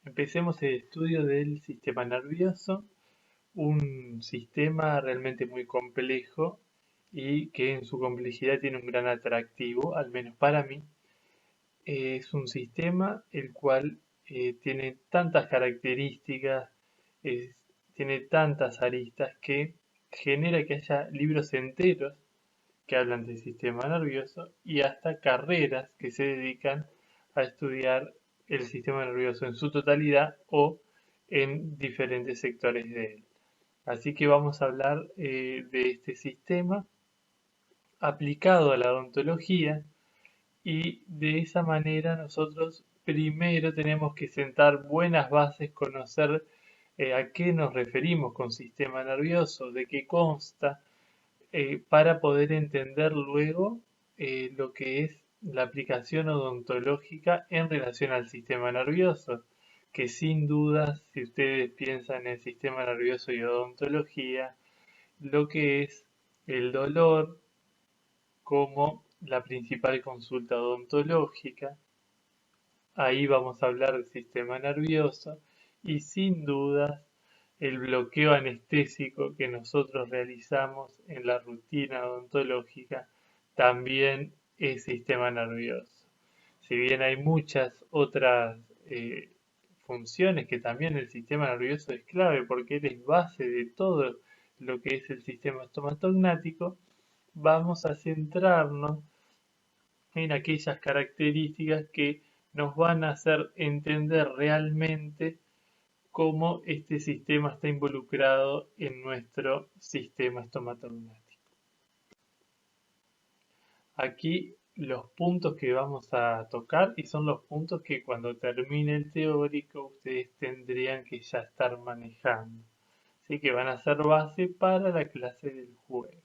Empecemos el estudio del sistema nervioso, un sistema realmente muy complejo y que en su complejidad tiene un gran atractivo, al menos para mí. Es un sistema el cual tiene tantas características, es- tiene tantas aristas que genera que haya libros enteros que hablan del sistema nervioso y hasta carreras que se dedican a estudiar el sistema nervioso en su totalidad o en diferentes sectores de él. Así que vamos a hablar de este sistema aplicado a la odontología y de esa manera nosotros primero tenemos que sentar buenas bases, conocer a qué nos referimos con sistema nervioso, de qué consta, para poder entender luego lo que es la aplicación odontológica en relación al sistema nervioso, que sin duda, si ustedes piensan en sistema nervioso y odontología, lo que es el dolor como la principal consulta odontológica, ahí vamos a hablar del sistema nervioso y sin dudas el bloqueo anestésico que nosotros realizamos en la rutina odontológica también es sistema nervioso. Si bien hay muchas otras funciones que también el sistema nervioso es clave porque él es base de todo lo que es el sistema estomatognático, vamos a centrarnos en aquellas características que nos van a hacer entender realmente cómo este sistema está involucrado en nuestro sistema estomatognático. Aquí los puntos que vamos a tocar y son los puntos que cuando termine el teórico ustedes tendrían que ya estar manejando. Así que van a ser base para la clase del jueves.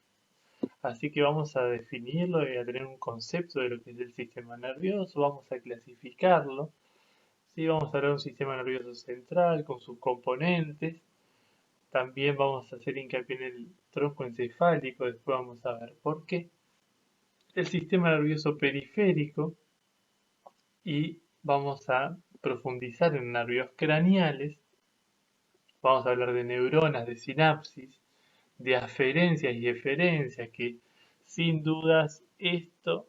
Así que vamos a definirlo y a tener un concepto de lo que es el sistema nervioso, vamos a clasificarlo. ¿Sí? Vamos a hablar de un sistema nervioso central con sus componentes. También vamos a hacer hincapié en el tronco encefálico, después vamos a ver por qué. El sistema nervioso periférico y vamos a profundizar en nervios craneales. Vamos a hablar de neuronas, de sinapsis, de aferencias y eferencias, que sin dudas esto,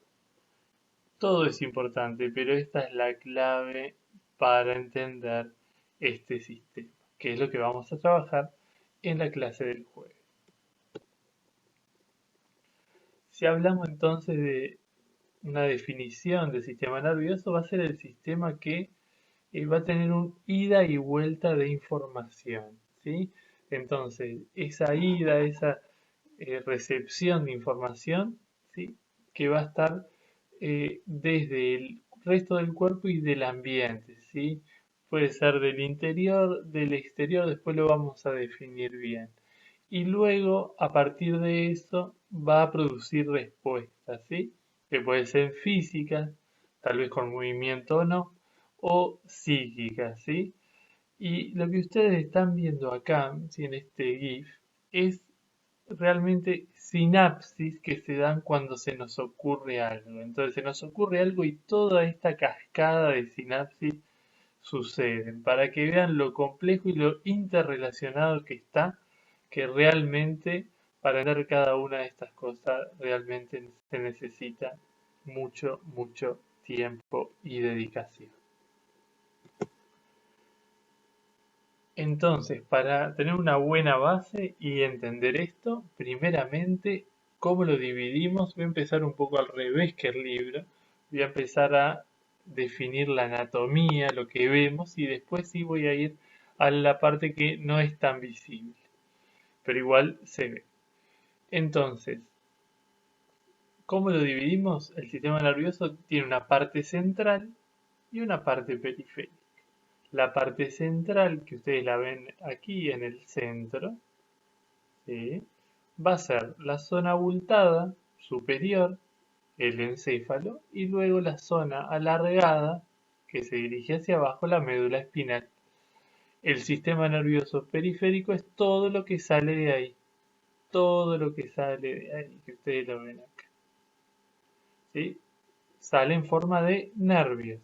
todo es importante, pero esta es la clave para entender este sistema, que es lo que vamos a trabajar en la clase del jueves. Si hablamos entonces de una definición del sistema nervioso, va a ser el sistema que va a tener un ida y vuelta de información, ¿sí? Entonces, esa ida, esa recepción de información, ¿sí? Que va a estar desde el resto del cuerpo y del ambiente, ¿sí? Puede ser del interior, del exterior, después lo vamos a definir bien. Y luego, a partir de eso, va a producir respuestas, ¿sí? Que pueden ser físicas, tal vez con movimiento o no, o psíquicas, ¿sí? Y lo que ustedes están viendo acá, ¿sí? En este GIF, es realmente sinapsis que se dan cuando se nos ocurre algo. Entonces se nos ocurre algo y toda esta cascada de sinapsis suceden para que vean lo complejo y lo interrelacionado que está, que realmente para entender cada una de estas cosas realmente se necesita mucho, mucho tiempo y dedicación. Entonces, para tener una buena base y entender esto, primeramente, ¿cómo lo dividimos? Voy a empezar un poco al revés que el libro. Voy a empezar a definir la anatomía, lo que vemos, y después sí voy a ir a la parte que no es tan visible, pero igual se ve. Entonces, ¿cómo lo dividimos? El sistema nervioso tiene una parte central y una parte periférica. La parte central, que ustedes la ven aquí en el centro, ¿sí? Va a ser la zona abultada superior, el encéfalo, y luego la zona alargada, que se dirige hacia abajo, la médula espinal. El sistema nervioso periférico es todo lo que sale de ahí, todo lo que sale de ahí, que ustedes lo ven acá, ¿sí? Sale en forma de nervios.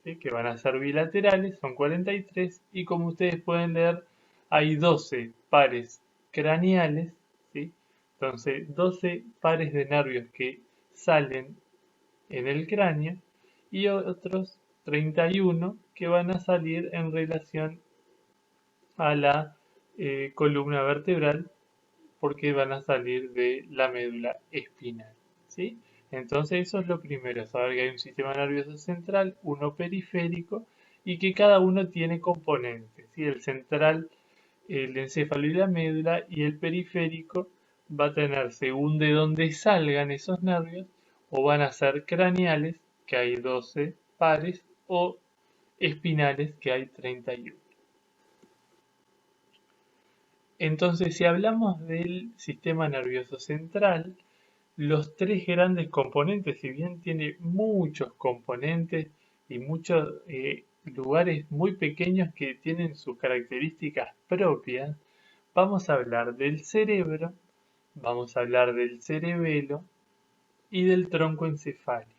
¿sí? Que van a ser bilaterales, son 43, y como ustedes pueden leer, hay 12 pares craneales, ¿sí? Entonces, 12 pares de nervios que salen en el cráneo y otros 31 que van a salir en relación a la columna vertebral porque van a salir de la médula espinal, ¿sí? Entonces eso es lo primero, saber que hay un sistema nervioso central, uno periférico y que cada uno tiene componentes, ¿sí? El central, el encéfalo y la médula, y el periférico va a tener según de dónde salgan esos nervios, o van a ser craneales, que hay 12 pares, o espinales, que hay 31. Entonces, si hablamos del sistema nervioso central, los tres grandes componentes, si bien tiene muchos componentes y muchos lugares muy pequeños que tienen sus características propias, vamos a hablar del cerebro, vamos a hablar del cerebelo y del tronco encefálico.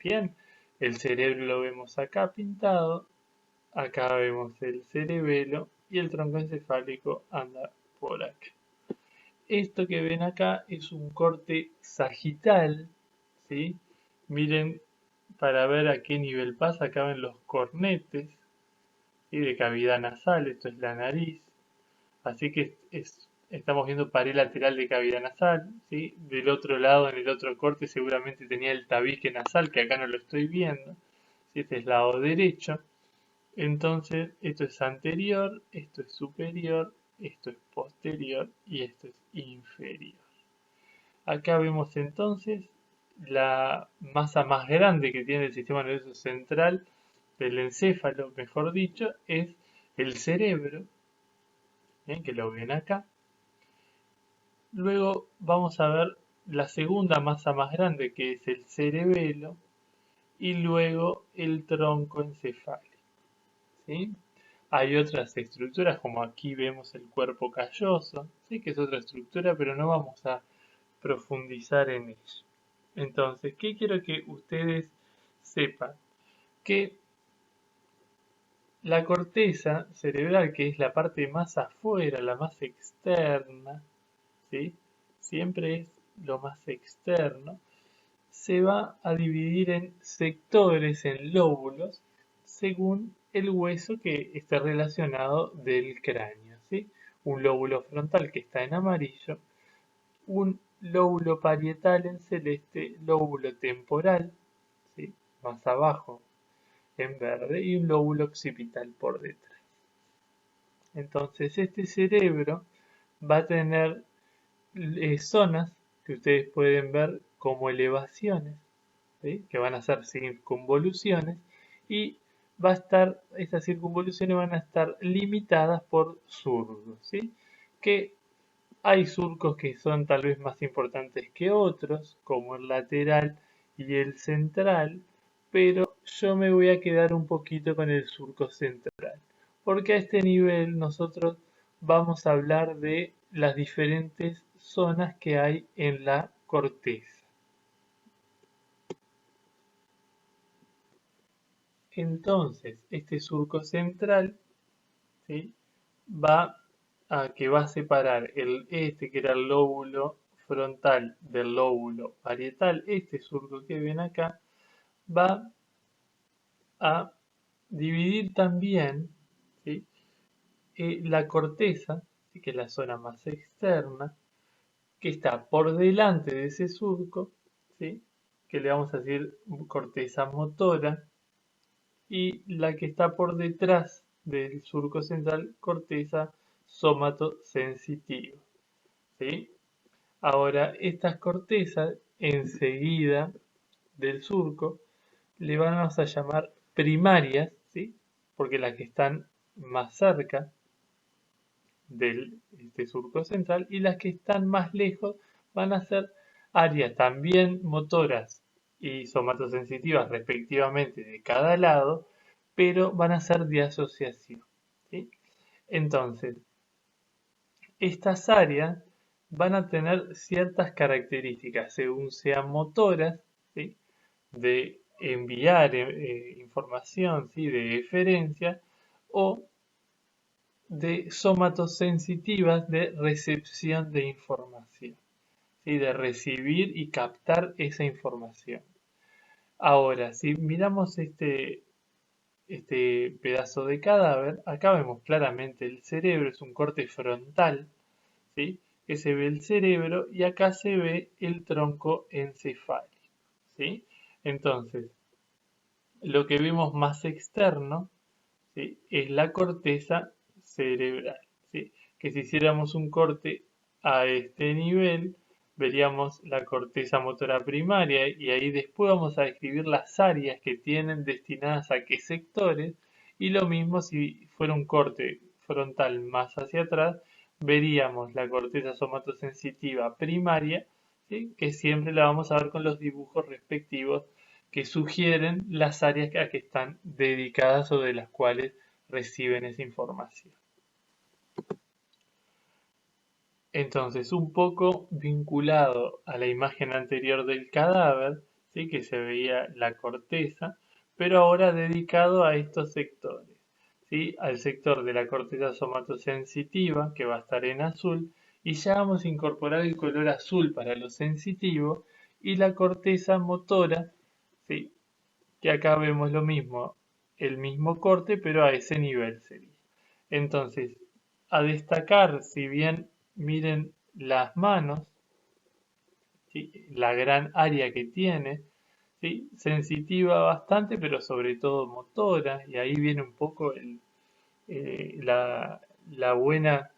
Bien, el cerebro lo vemos acá pintado, acá vemos el cerebelo y el tronco encefálico anda por acá. Esto que ven acá es un corte sagital, ¿sí? Miren para ver a qué nivel pasa, acá ven los cornetes, ¿sí? De cavidad nasal, esto es la nariz, así que estamos viendo pared lateral de cavidad nasal, ¿sí? Del otro lado, en el otro corte, seguramente tenía el tabique nasal, que acá no lo estoy viendo, ¿sí? Este es lado derecho. Entonces, esto es anterior, esto es superior, esto es posterior y esto es inferior. Acá vemos entonces la masa más grande que tiene el sistema nervioso central del encéfalo, mejor dicho, es el cerebro, que lo ven acá. Luego vamos a ver la segunda masa más grande, que es el cerebelo, y luego el tronco encefálico, ¿sí? Hay otras estructuras, como aquí vemos el cuerpo calloso, sí que es otra estructura, pero no vamos a profundizar en ello. Entonces, ¿qué quiero que ustedes sepan? Que la corteza cerebral, que es la parte más afuera, la más externa, ¿sí? Siempre es lo más externo, se va a dividir en sectores, en lóbulos, según el hueso que esté relacionado del cráneo, ¿sí? Un lóbulo frontal que está en amarillo, un lóbulo parietal en celeste, lóbulo temporal, ¿sí? Más abajo en verde, y un lóbulo occipital por detrás. Entonces este cerebro va a tener zonas que ustedes pueden ver como elevaciones, ¿sí? Que van a ser circunvoluciones, y va a estar, estas circunvoluciones van a estar limitadas por surcos, ¿sí? Que hay surcos que son tal vez más importantes que otros, como el lateral y el central, pero yo me voy a quedar un poquito con el surco central, porque a este nivel nosotros vamos a hablar de las diferentes zonas que hay en la corteza. Entonces, este surco central, ¿sí? Va a separar este que era el lóbulo frontal del lóbulo parietal. Este surco que ven acá va a dividir también, ¿sí? La corteza, ¿sí? Que es la zona más externa, que está por delante de ese surco, ¿sí? Que le vamos a decir corteza motora, y la que está por detrás del surco central, corteza somatosensitiva, ¿sí? Ahora, estas cortezas, enseguida del surco, le vamos a llamar primarias, ¿sí? Porque las que están más cerca del surco central, y las que están más lejos van a ser áreas también motoras y somatosensitivas respectivamente de cada lado, pero van a ser de asociación, ¿sí? Entonces, estas áreas van a tener ciertas características según sean motoras, ¿sí? De enviar información, ¿sí? De eferencia, o de somatosensitivas de recepción de información, ¿sí? De recibir y captar esa información. Ahora, si miramos este pedazo de cadáver, acá vemos claramente el cerebro, es un corte frontal, ¿sí? Que se ve el cerebro y acá se ve el tronco encefálico, ¿sí? Entonces, lo que vemos más externo, ¿sí? Es la corteza cerebral, ¿sí? Que si hiciéramos un corte a este nivel, veríamos la corteza motora primaria y ahí después vamos a describir las áreas que tienen destinadas a qué sectores, y lo mismo si fuera un corte frontal más hacia atrás, veríamos la corteza somatosensitiva primaria, ¿sí? Que siempre la vamos a ver con los dibujos respectivos que sugieren las áreas a que están dedicadas o de las cuales reciben esa información. Entonces, un poco vinculado a la imagen anterior del cadáver, ¿sí? Que se veía la corteza, pero ahora dedicado a estos sectores, ¿sí? Al sector de la corteza somatosensitiva, que va a estar en azul, y ya vamos a incorporar el color azul para lo sensitivo, y la corteza motora, ¿sí? Que acá vemos lo mismo, el mismo corte, pero a ese nivel sería. Entonces, a destacar, si bien miren las manos, ¿sí? La gran área que tiene, ¿sí? Sensitiva bastante, pero sobre todo motora, y ahí viene un poco la buena,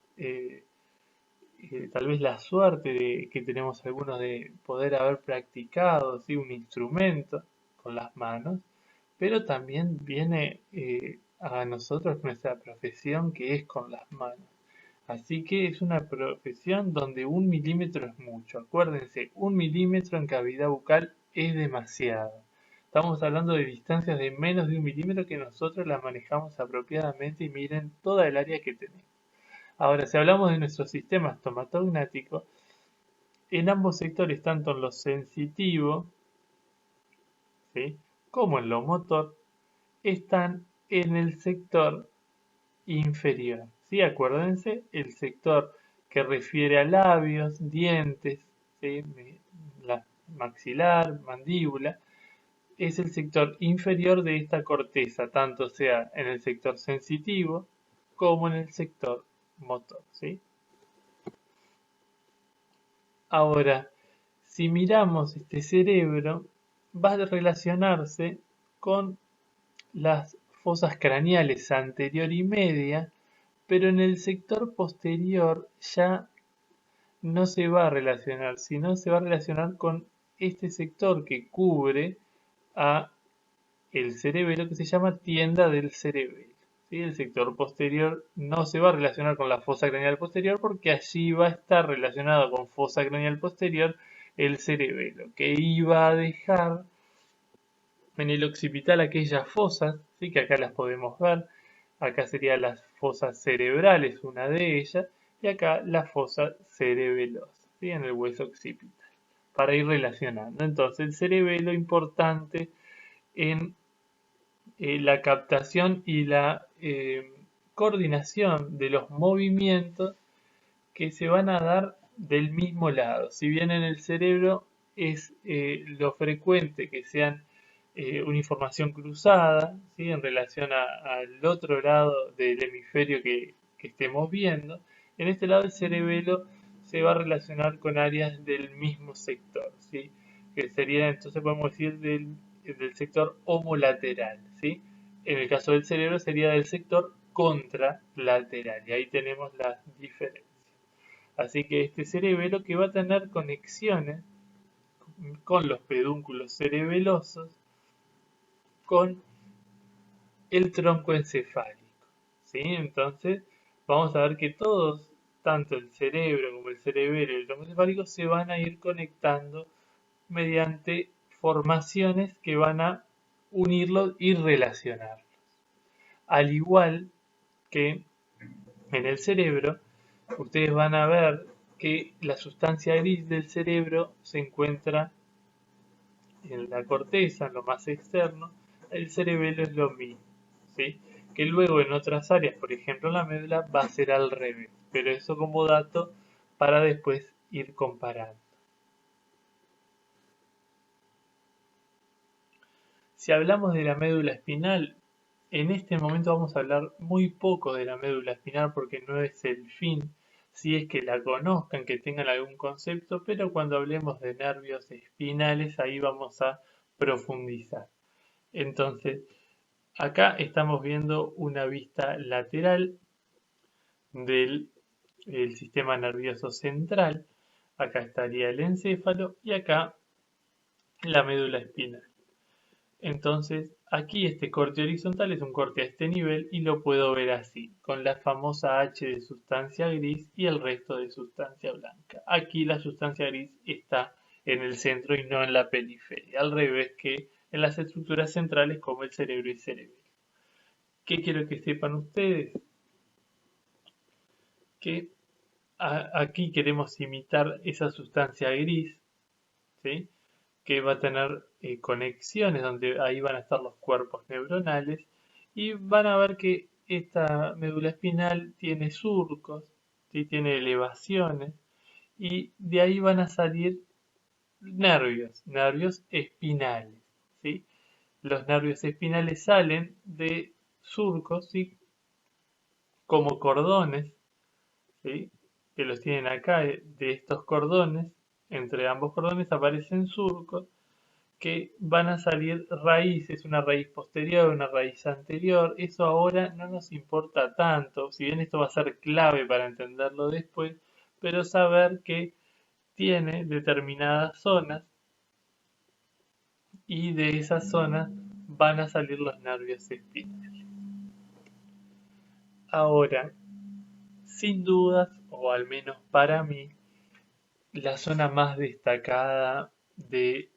tal vez la suerte que tenemos algunos de poder haber practicado, ¿sí? Un instrumento con las manos, pero también viene a nosotros nuestra profesión, que es con las manos. Así que es una profesión donde 1 milímetro es mucho. Acuérdense, 1 milímetro en cavidad bucal es demasiado. Estamos hablando de distancias de menos de 1 milímetro que nosotros las manejamos apropiadamente, y miren toda el área que tenemos. Ahora, si hablamos de nuestro sistema estomatognático, en ambos sectores, tanto en lo sensitivo, ¿sí? Como en lo motor, están en el sector inferior, ¿sí? Acuérdense, el sector que refiere a labios, dientes, ¿sí? La maxilar, mandíbula, es el sector inferior de esta corteza, tanto sea en el sector sensitivo como en el sector motor, ¿sí? Ahora, si miramos este cerebro, va a relacionarse con las fosas craneales anterior y media, pero en el sector posterior ya no se va a relacionar, sino se va a relacionar con este sector que cubre a el cerebelo, que se llama tienda del cerebelo, ¿sí? El sector posterior no se va a relacionar con la fosa craneal posterior, porque allí va a estar relacionado con fosa craneal posterior el cerebelo, que iba a dejar en el occipital aquellas fosas, ¿sí? Que acá las podemos ver. Acá serían las fosas cerebrales, una de ellas, y acá la fosa cerebelosa, ¿sí? En el hueso occipital, para ir relacionando. Entonces, el cerebelo importante en la captación y la coordinación de los movimientos que se van a dar del mismo lado. Si bien en el cerebro es lo frecuente que sean una información cruzada, ¿sí? En relación al otro lado del hemisferio que estemos viendo, en este lado el cerebelo se va a relacionar con áreas del mismo sector, ¿sí? Que sería, entonces podemos decir, del sector homolateral, ¿sí? En el caso del cerebro sería del sector contralateral, y ahí tenemos las diferencias. Así que este cerebelo, que va a tener conexiones con los pedúnculos cerebelosos, con el tronco encefálico, ¿sí? Entonces vamos a ver que todos, tanto el cerebro como el cerebelo y el tronco encefálico, se van a ir conectando mediante formaciones que van a unirlos y relacionarlos. Al igual que en el cerebro, ustedes van a ver que la sustancia gris del cerebro se encuentra en la corteza, en lo más externo, el cerebelo es lo mismo, ¿sí? Que luego en otras áreas, por ejemplo en la médula, va a ser al revés, pero eso como dato para después ir comparando. Si hablamos de la médula espinal, en este momento vamos a hablar muy poco de la médula espinal porque no es el fin, si es que la conozcan, que tengan algún concepto, pero cuando hablemos de nervios espinales ahí vamos a profundizar. Entonces, acá estamos viendo una vista lateral del sistema nervioso central. Acá estaría el encéfalo y acá la médula espinal. Entonces, aquí este corte horizontal es un corte a este nivel y lo puedo ver así, con la famosa H de sustancia gris y el resto de sustancia blanca. Aquí la sustancia gris está en el centro y no en la periferia, al revés que en las estructuras centrales como el cerebro y cerebelo. ¿Qué quiero que sepan ustedes? Que aquí queremos imitar esa sustancia gris, ¿sí? Que va a tener conexiones donde ahí van a estar los cuerpos neuronales y van a ver que esta médula espinal tiene surcos, ¿sí? Tiene elevaciones y de ahí van a salir nervios espinales, ¿sí? Los nervios espinales salen de surcos, ¿sí? Como cordones, ¿sí? Que los tienen acá, de estos cordones, entre ambos cordones aparecen surcos que van a salir raíces, una raíz posterior, una raíz anterior. Eso ahora no nos importa tanto, si bien esto va a ser clave para entenderlo después, pero saber que tiene determinadas zonas y de esas zonas van a salir los nervios espinales. Ahora, sin dudas, o al menos para mí, la zona más destacada de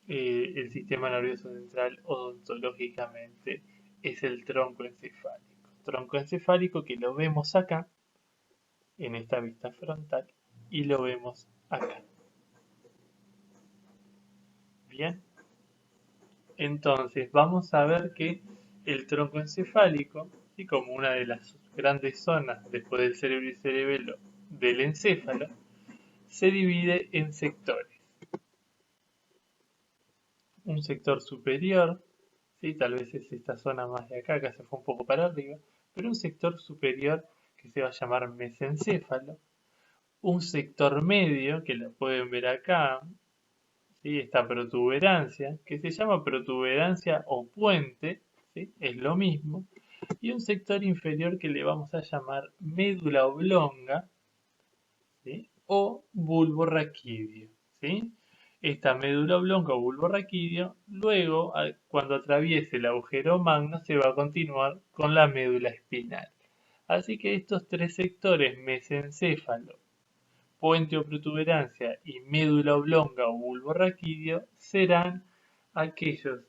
el sistema nervioso central odontológicamente es el tronco encefálico. Tronco encefálico que lo vemos acá, en esta vista frontal, y lo vemos acá. Bien, entonces vamos a ver que el tronco encefálico, y como una de las grandes zonas después del cerebro y cerebelo del encéfalo, se divide en sectores. Un sector superior, ¿sí? Tal vez es esta zona más de acá, que se fue un poco para arriba, pero un sector superior que se va a llamar mesencéfalo, un sector medio, que lo pueden ver acá, ¿sí? Esta protuberancia, que se llama protuberancia o puente, ¿sí? Es lo mismo, y un sector inferior que le vamos a llamar médula oblonga, ¿sí? O bulbo raquídeo, ¿sí? Esta médula oblonga o bulbo raquídeo, luego, cuando atraviese el agujero magno, se va a continuar con la médula espinal. Así que estos tres sectores, mesencéfalo, puente o protuberancia y médula oblonga o bulbo raquídeo, serán aquellas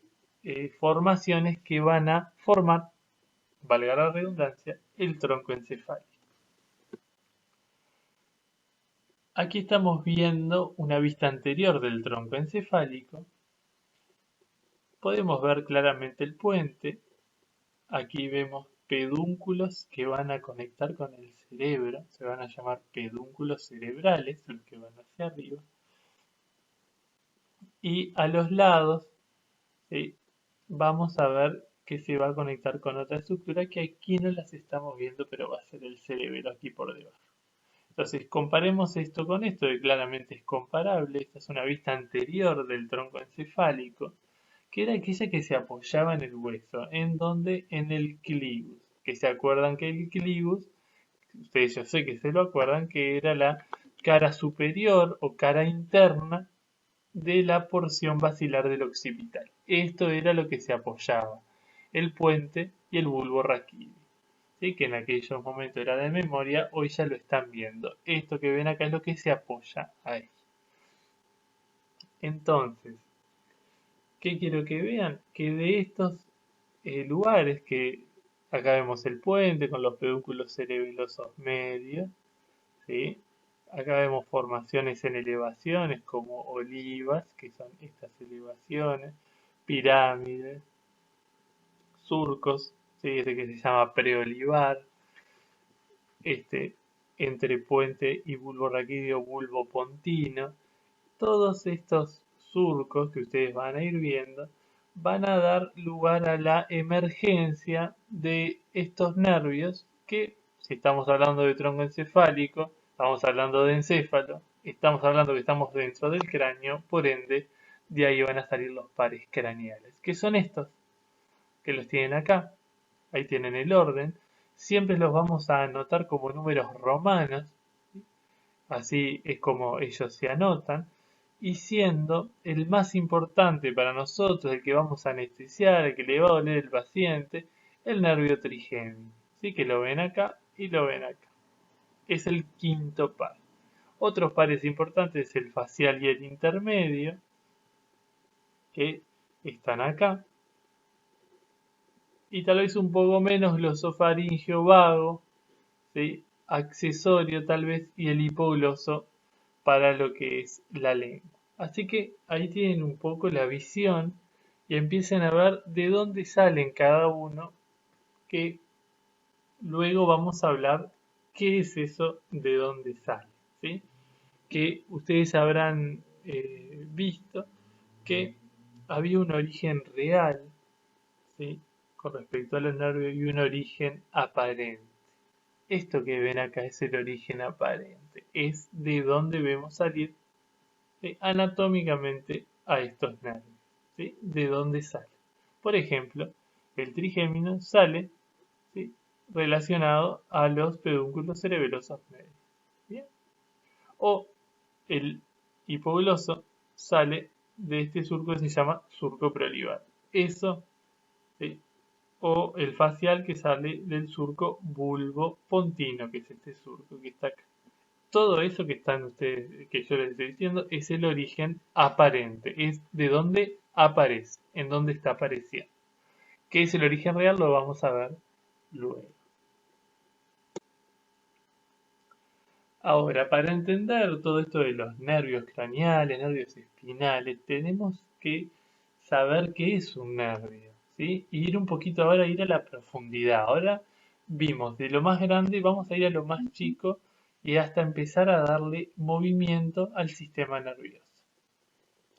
formaciones que van a formar, valga la redundancia, el tronco encefálico. Aquí estamos viendo una vista anterior del tronco encefálico. Podemos ver claramente el puente. Aquí vemos pedúnculos que van a conectar con el cerebro. Se van a llamar pedúnculos cerebrales, los que van hacia arriba. Y a los lados, ¿sí? Vamos a ver que se va a conectar con otra estructura que aquí no las estamos viendo, pero va a ser el cerebro aquí por debajo. Entonces, comparemos esto con esto, que claramente es comparable. Esta es una vista anterior del tronco encefálico, que era aquella que se apoyaba en el hueso, en donde en el clivus. Que se acuerdan que el clivus, ustedes yo sé que se lo acuerdan, que era la cara superior o cara interna de la porción basilar del occipital. Esto era lo que se apoyaba, el puente y el bulbo raquídeo. ¿Sí? Que en aquellos momentos era de memoria, hoy ya lo están viendo. Esto que ven acá es lo que se apoya ahí. Entonces, ¿qué quiero que vean? Que de estos lugares que acá vemos el puente con los pedúnculos cerebelosos medios, ¿sí? Acá vemos formaciones en elevaciones como olivas, que son estas elevaciones, pirámides, surcos, ¿sí? Este que se llama preolivar, este entre puente y bulbo raquídeo, bulbo pontino. Todos estos surcos que ustedes van a ir viendo van a dar lugar a la emergencia de estos nervios que, si estamos hablando de tronco encefálico, estamos hablando de encéfalo, estamos hablando que estamos dentro del cráneo, por ende, de ahí van a salir los pares craneales, que son estos, que los tienen acá, ahí tienen el orden, siempre los vamos a anotar como números romanos, así es como ellos se anotan, y siendo el más importante para nosotros, el que vamos a anestesiar, el que le va a doler al paciente, el nervio trigémino. Así que lo ven acá y lo ven acá. Es el quinto par. Otros pares importantes es el facial y el intermedio, que están acá. Y tal vez un poco menos glosofaringeo vago, ¿sí? Accesorio tal vez, y el hipogloso para lo que es la lengua. Así que ahí tienen un poco la visión y empiecen a ver de dónde salen cada uno, que luego vamos a hablar qué es eso de dónde sale, ¿sí? Que ustedes habrán visto que había un origen real, ¿sí? Con respecto a los nervios y un origen aparente. Esto que ven acá es el origen aparente, es de dónde vemos salir, ¿sí? Anatómicamente a estos nervios, ¿sí? ¿De dónde sale? Por ejemplo, el trigémino sale, ¿sí? Relacionado a los pedúnculos cerebelosos medios. ¿Bien? O el hipogloso sale de este surco que se llama surco preolivar. Eso, ¿sí? O el facial que sale del surco bulbo pontino, que es este surco que está acá. Todo eso que están ustedes, que yo les estoy diciendo, es el origen aparente, es de dónde aparece, en dónde está apareciendo. ¿Qué es el origen real? Lo vamos a ver luego. Ahora, para entender todo esto de los nervios craneales, nervios espinales, tenemos que saber qué es un nervio, ¿sí? Y ir un poquito ahora, ir a la profundidad. Ahora vimos de lo más grande, vamos a ir a lo más chico y hasta empezar a darle movimiento al sistema nervioso.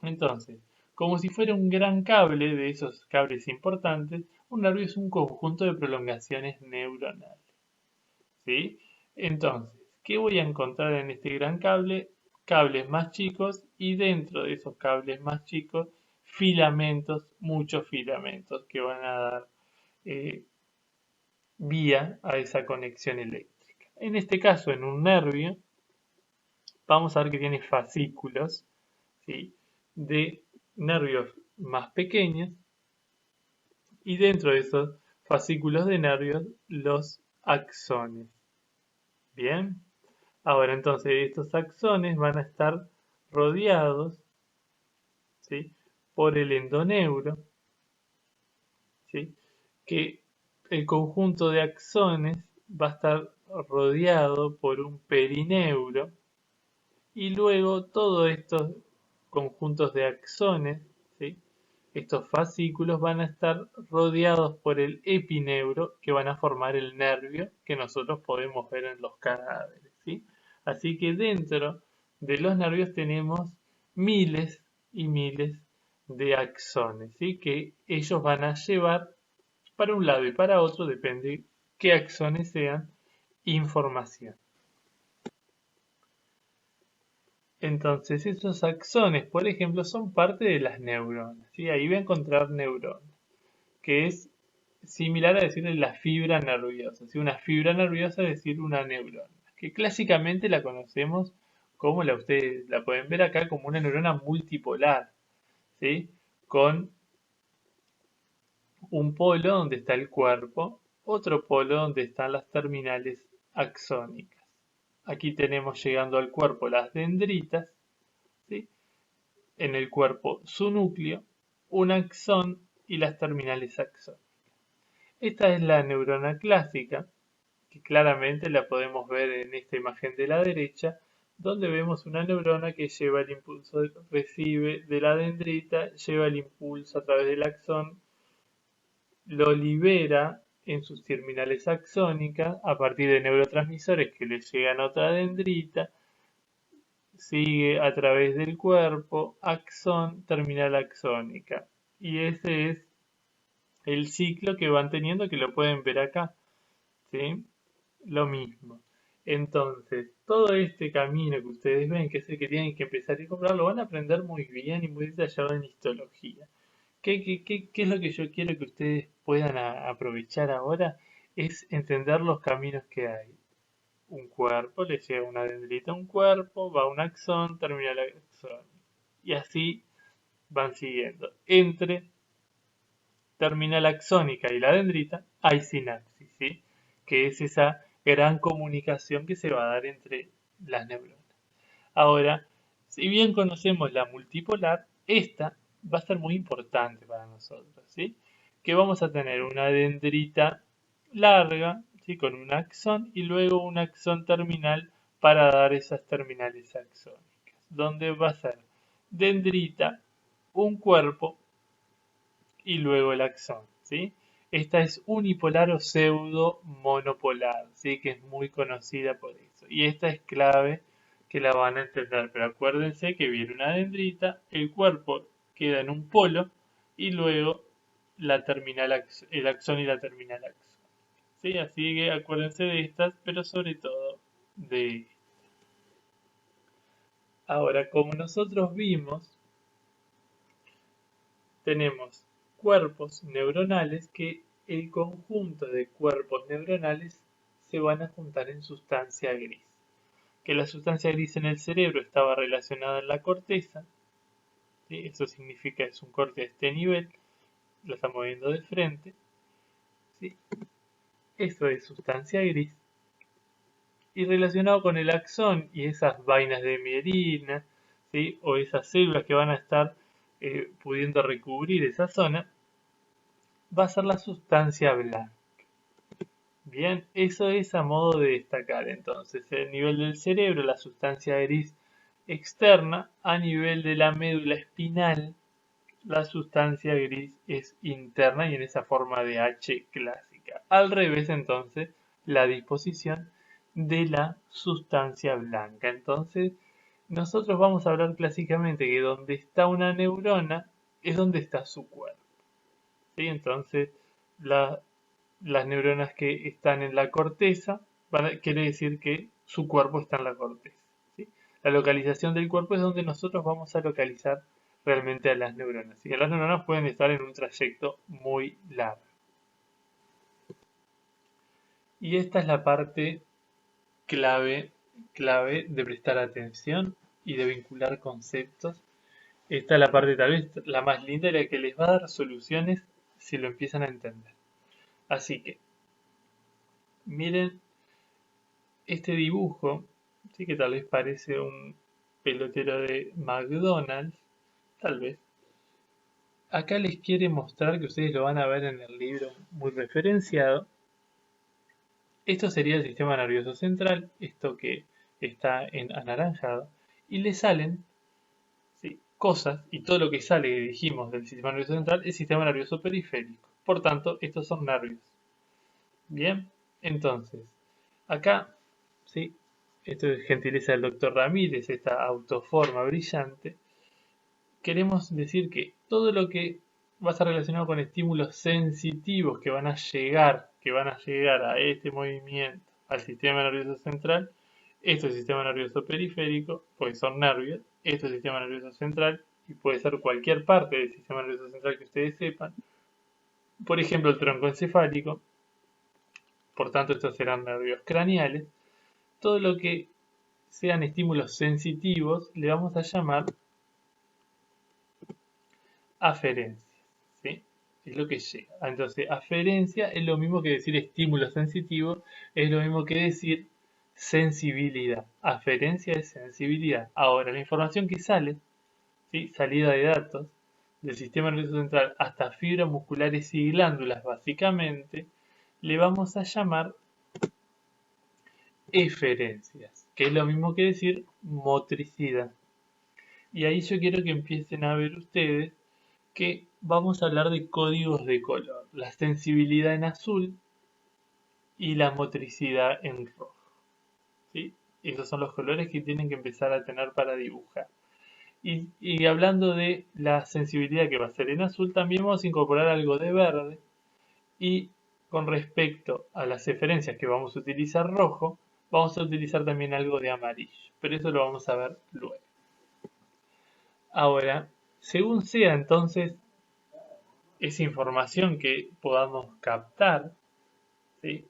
Entonces, como si fuera un gran cable de esos cables importantes, un nervio es un conjunto de prolongaciones neuronales, ¿sí? Entonces, ¿qué voy a encontrar en este gran cable? Cables más chicos y dentro de esos cables más chicos, filamentos, muchos filamentos que van a dar eh, vía a esa conexión eléctrica. En este caso, en un nervio, vamos a ver que tiene fascículos, ¿sí? De nervios más pequeños y dentro de esos fascículos de nervios los axones. Bien, ahora entonces estos axones van a estar rodeados, ¿sí? Por el endoneuro, ¿sí? Que el conjunto de axones va a estar rodeado por un perineuro y luego todos estos conjuntos de axones, ¿sí? Estos fascículos van a estar rodeados por el epineuro que van a formar el nervio que nosotros podemos ver en los cadáveres, ¿sí? Así que dentro de los nervios tenemos miles y miles de axones, ¿sí? Que ellos van a llevar para un lado y para otro, depende qué axones sean, información. Entonces, esos axones, por ejemplo, son parte de las neuronas, ¿sí? Ahí voy a encontrar neuronas, que es similar a decirle la fibra nerviosa, ¿sí? Una fibra nerviosa es decir una neurona, que clásicamente la conocemos como ustedes la pueden ver acá como una neurona multipolar, ¿sí? Con un polo donde está el cuerpo, otro polo donde están las terminales axónicas. Aquí tenemos llegando al cuerpo las dendritas, ¿sí? En el cuerpo su núcleo, un axón y las terminales axónicas. Esta es la neurona clásica, que claramente la podemos ver en esta imagen de la derecha, donde vemos una neurona que lleva el impulso, recibe de la dendrita, lleva el impulso a través del axón, lo libera en sus terminales axónicas a partir de neurotransmisores que le llegan a otra dendrita, sigue a través del cuerpo, axón, terminal axónica. Y ese es el ciclo que van teniendo, que lo pueden ver acá, ¿sí? Lo mismo. Entonces, todo este camino que ustedes ven, que es el que tienen que empezar a comprar, lo van a aprender muy bien y muy detallado en histología. ¿Qué es lo que yo quiero que ustedes puedan aprovechar ahora? Es entender los caminos que hay. Un cuerpo, le llega una dendrita a un cuerpo, va a un axón, termina el axón. Y así van siguiendo. Entre terminal axónica y la dendrita hay sinapsis, ¿sí? Que es esa gran comunicación que se va a dar entre las neuronas. Ahora, si bien conocemos la multipolar, esta va a ser muy importante para nosotros, ¿sí? Que vamos a tener una dendrita larga, ¿sí? Con un axón y luego un axón terminal para dar esas terminales axónicas, donde va a ser dendrita, un cuerpo y luego el axón, ¿sí? Esta es unipolar o pseudo monopolar, ¿sí? Que es muy conocida por eso. Y esta es clave que la van a entender, pero acuérdense que viene una dendrita, el cuerpo queda en un polo y luego la terminal el axón y la terminal axón. ¿Sí? Así que acuérdense de estas, pero sobre todo de... Ahora, como nosotros vimos, tenemos cuerpos neuronales que el conjunto de cuerpos neuronales se van a juntar en sustancia gris. Que la sustancia gris en el cerebro estaba relacionada en la corteza, ¿sí? Eso significa que es un corte a este nivel, lo estamos viendo de frente, ¿sí? Eso es sustancia gris. Y relacionado con el axón y esas vainas de mielina, ¿sí? O esas células que van a estar pudiendo recubrir esa zona, va a ser la sustancia blanca. Bien, eso es a modo de destacar entonces el nivel del cerebro, la sustancia gris externa, a nivel de la médula espinal, la sustancia gris es interna y en esa forma de H clásica. Al revés entonces, la disposición de la sustancia blanca. Entonces, nosotros vamos a hablar clásicamente que donde está una neurona es donde está su cuerpo. ¿Sí? Entonces, la las neuronas que están en la corteza, quiere decir que su cuerpo está en la corteza, ¿sí? La localización del cuerpo es donde nosotros vamos a localizar realmente a las neuronas. ¿Sí? Las neuronas pueden estar en un trayecto muy largo. Y esta es la parte clave, clave de prestar atención y de vincular conceptos. Esta es la parte tal vez la más linda y la que les va a dar soluciones si lo empiezan a entender. Así que, miren este dibujo, sí que tal vez parece un pelotero de McDonald's, tal vez. Acá les quiere mostrar, que ustedes lo van a ver en el libro muy referenciado. Esto sería el sistema nervioso central, esto que está en anaranjado, y le salen, ¿sí?, cosas, y todo lo que sale, que dijimos, del sistema nervioso central es sistema nervioso periférico. Por tanto, estos son nervios. Bien, entonces, acá, ¿sí?, esto es gentileza del doctor Ramírez, esta autoforma brillante. Queremos decir que todo lo que va a estar relacionado con estímulos sensitivos que van a llegar a este movimiento, al sistema nervioso central, esto es sistema nervioso periférico, porque son nervios, esto es sistema nervioso central, y puede ser cualquier parte del sistema nervioso central que ustedes sepan. Por ejemplo, el tronco encefálico, por tanto estos serán nervios craneales. Todo lo que sean estímulos sensitivos le vamos a llamar aferencia, ¿sí? Es lo que llega. Entonces, aferencia es lo mismo que decir estímulo sensitivo, es lo mismo que decir sensibilidad. Aferencia es sensibilidad. Ahora, la información que sale, ¿sí?, salida de datos del sistema nervioso central hasta fibras musculares y glándulas, básicamente, le vamos a llamar eferencias, que es lo mismo que decir motricidad. Y ahí yo quiero que empiecen a ver ustedes que vamos a hablar de códigos de color, la sensibilidad en azul y la motricidad en rojo. ¿Sí? Esos son los colores que tienen que empezar a tener para dibujar. Y hablando de la sensibilidad que va a ser en azul, también vamos a incorporar algo de verde. Y con respecto a las referencias que vamos a utilizar rojo, vamos a utilizar también algo de amarillo. Pero eso lo vamos a ver luego. Ahora, según sea entonces esa información que podamos captar, ¿sí?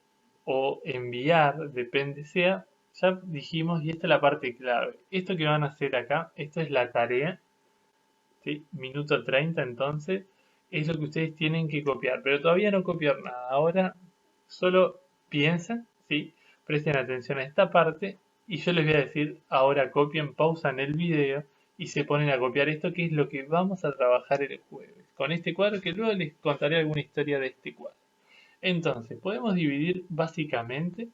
O enviar, depende sea, ya dijimos, y esta es la parte clave. Esto que van a hacer acá, esto es la tarea, ¿sí? Minuto 30 entonces, es lo que ustedes tienen que copiar, pero todavía no copiar nada. Ahora solo piensen, ¿sí? Presten atención a esta parte y yo les voy a decir, ahora copien, pausan el video y se ponen a copiar esto que es lo que vamos a trabajar el jueves. Con este cuadro que luego les contaré alguna historia de este cuadro. Entonces, podemos dividir básicamente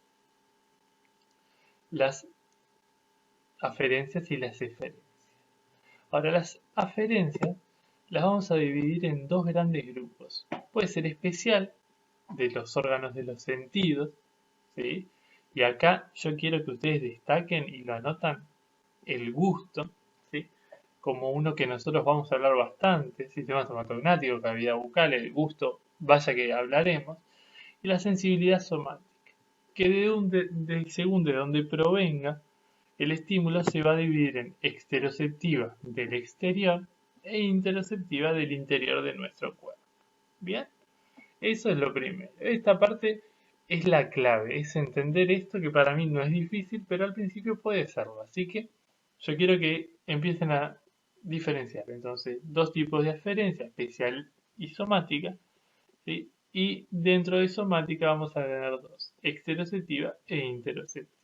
las aferencias y las eferencias. Ahora, las aferencias las vamos a dividir en dos grandes grupos. Puede ser especial, de los órganos de los sentidos, ¿sí? Y acá yo quiero que ustedes destaquen y lo anotan el gusto, ¿sí? Como uno que nosotros vamos a hablar bastante, sistema somatognático, cavidad bucal, el gusto, vaya que hablaremos, y la sensibilidad somática, que según de donde provenga el estímulo se va a dividir en exteroceptiva del exterior e interoceptiva del interior de nuestro cuerpo. ¿Bien? Eso es lo primero. Esta parte es la clave, es entender esto que para mí no es difícil, pero al principio puede serlo. Así que yo quiero que empiecen a diferenciar. Entonces, dos tipos de aferencia, especial y somática, ¿sí? Y dentro de somática vamos a tener dos, exteroceptiva e interoceptiva.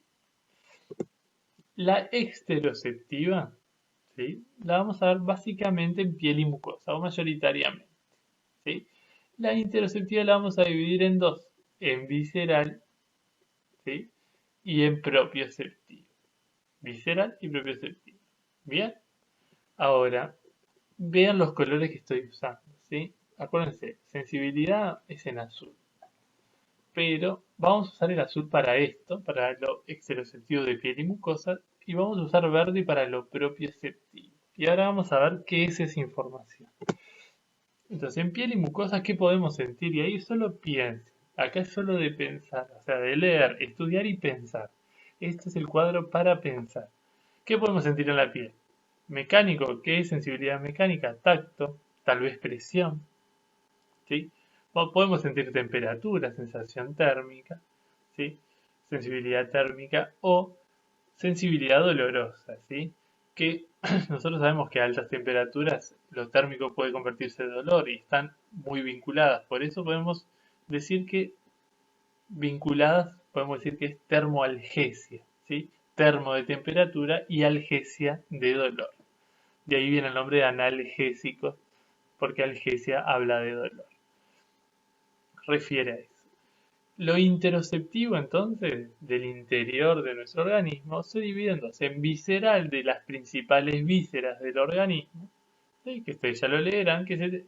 La exteroceptiva, ¿sí? La vamos a ver básicamente en piel y mucosa, o mayoritariamente, ¿sí? La interoceptiva la vamos a dividir en dos, en visceral, ¿sí? Y en propioceptivo. Visceral y propioceptivo. ¿Bien? Ahora, vean los colores que estoy usando, ¿sí? Acuérdense, sensibilidad es en azul. Pero vamos a usar el azul para esto, para lo exteroceptivo de piel y mucosa, y vamos a usar verde para lo propioceptivo. Y ahora vamos a ver qué es esa información. Entonces, en piel y mucosa, ¿qué podemos sentir? Y ahí solo piensen. Acá es solo de pensar, o sea, de leer, estudiar y pensar. Este es el cuadro para pensar. ¿Qué podemos sentir en la piel? Mecánico, ¿qué es sensibilidad mecánica? Tacto, tal vez presión, ¿sí? Podemos sentir temperatura, sensación térmica, ¿sí? Sensibilidad térmica o sensibilidad dolorosa, ¿sí? Que nosotros sabemos que a altas temperaturas lo térmico puede convertirse en dolor y están muy vinculadas. Por eso podemos decir que vinculadas, podemos decir que es termoalgesia, ¿sí? Termo de temperatura y algesia de dolor. De ahí viene el nombre de analgésicos, porque algesia habla de dolor. Refiere a eso. Lo interoceptivo, entonces, del interior de nuestro organismo, se divide en dos, en visceral de las principales vísceras del organismo, ¿sí? Que ustedes ya lo leerán, que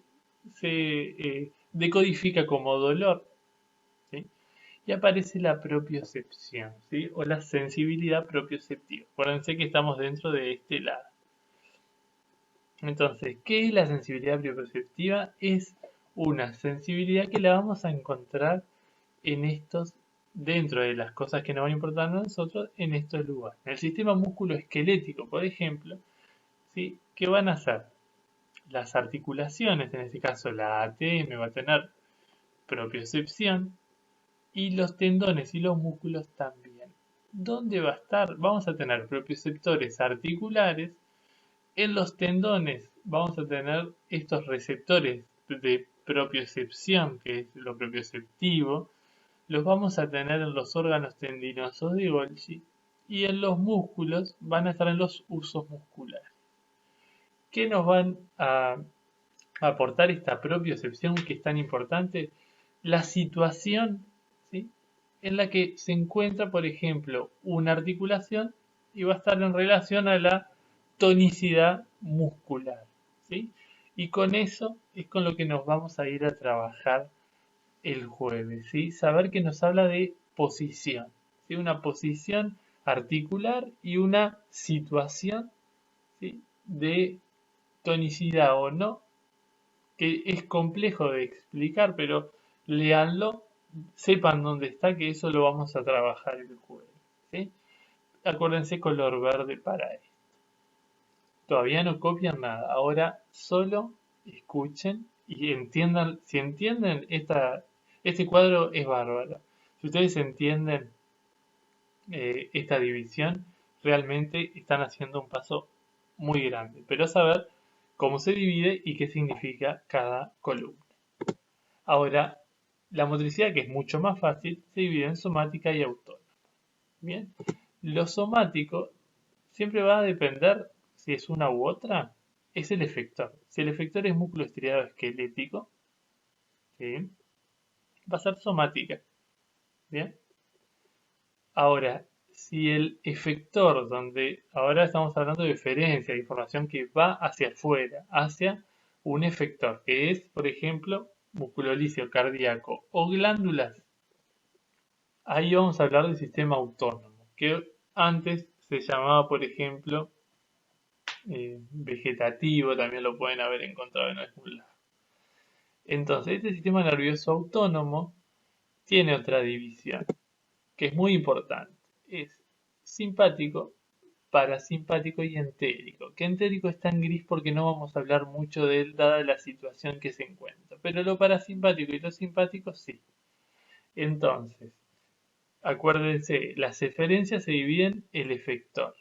se decodifica como dolor, ¿sí? Y aparece la propiocepción, ¿sí? O la sensibilidad propioceptiva. Acuérdense que estamos dentro de este lado. Entonces, ¿qué es la sensibilidad propioceptiva? Es una sensibilidad que la vamos a encontrar en estos, dentro de las cosas que nos van a importar a nosotros, en estos lugares. En el sistema musculoesquelético, por ejemplo, ¿sí? ¿Qué van a hacer? Las articulaciones, en este caso la ATM va a tener propiocepción y los tendones y los músculos también. ¿Dónde va a estar? Vamos a tener propioceptores articulares. En los tendones vamos a tener estos receptores de propiocepción, que es lo propioceptivo, los vamos a tener en los órganos tendinosos de Golgi y en los músculos van a estar en los usos musculares. ¿Qué nos van a aportar esta propiocepción que es tan importante? La situación, ¿sí? En la que se encuentra, por ejemplo, una articulación y va a estar en relación a la tonicidad muscular, ¿sí? Y con eso es con lo que nos vamos a ir a trabajar el jueves, ¿sí? Saber que nos habla de posición, ¿sí? Una posición articular y una situación, ¿sí? De tonicidad o no, que es complejo de explicar, pero léanlo, sepan dónde está, que eso lo vamos a trabajar el jueves, ¿sí? Acuérdense color verde para esto. Todavía no copian nada, ahora solo escuchen y entiendan, si entienden este cuadro es bárbaro. Si ustedes entienden esta división, realmente están haciendo un paso muy grande, pero saber cómo se divide y qué significa cada columna. Ahora, la motricidad, que es mucho más fácil, se divide en somática y autónoma. Bien, lo somático siempre va a depender si es una u otra, es el efector. Si el efector es músculo estriado esquelético, ¿sí? Va a ser somática. Bien, ahora, si el efector, donde ahora estamos hablando de eferencia, de información que va hacia afuera, hacia un efector, que es, por ejemplo, músculo lisio cardíaco o glándulas, ahí vamos a hablar del sistema autónomo, que antes se llamaba, por ejemplo, vegetativo, también lo pueden haber encontrado en algún lado. Entonces, este sistema nervioso autónomo tiene otra división, que es muy importante. Es simpático, parasimpático y entérico. Que entérico está en gris porque no vamos a hablar mucho de él dada la situación que se encuentra. Pero lo parasimpático y lo simpático sí. Entonces, acuérdense, las eferencias se dividen el efector.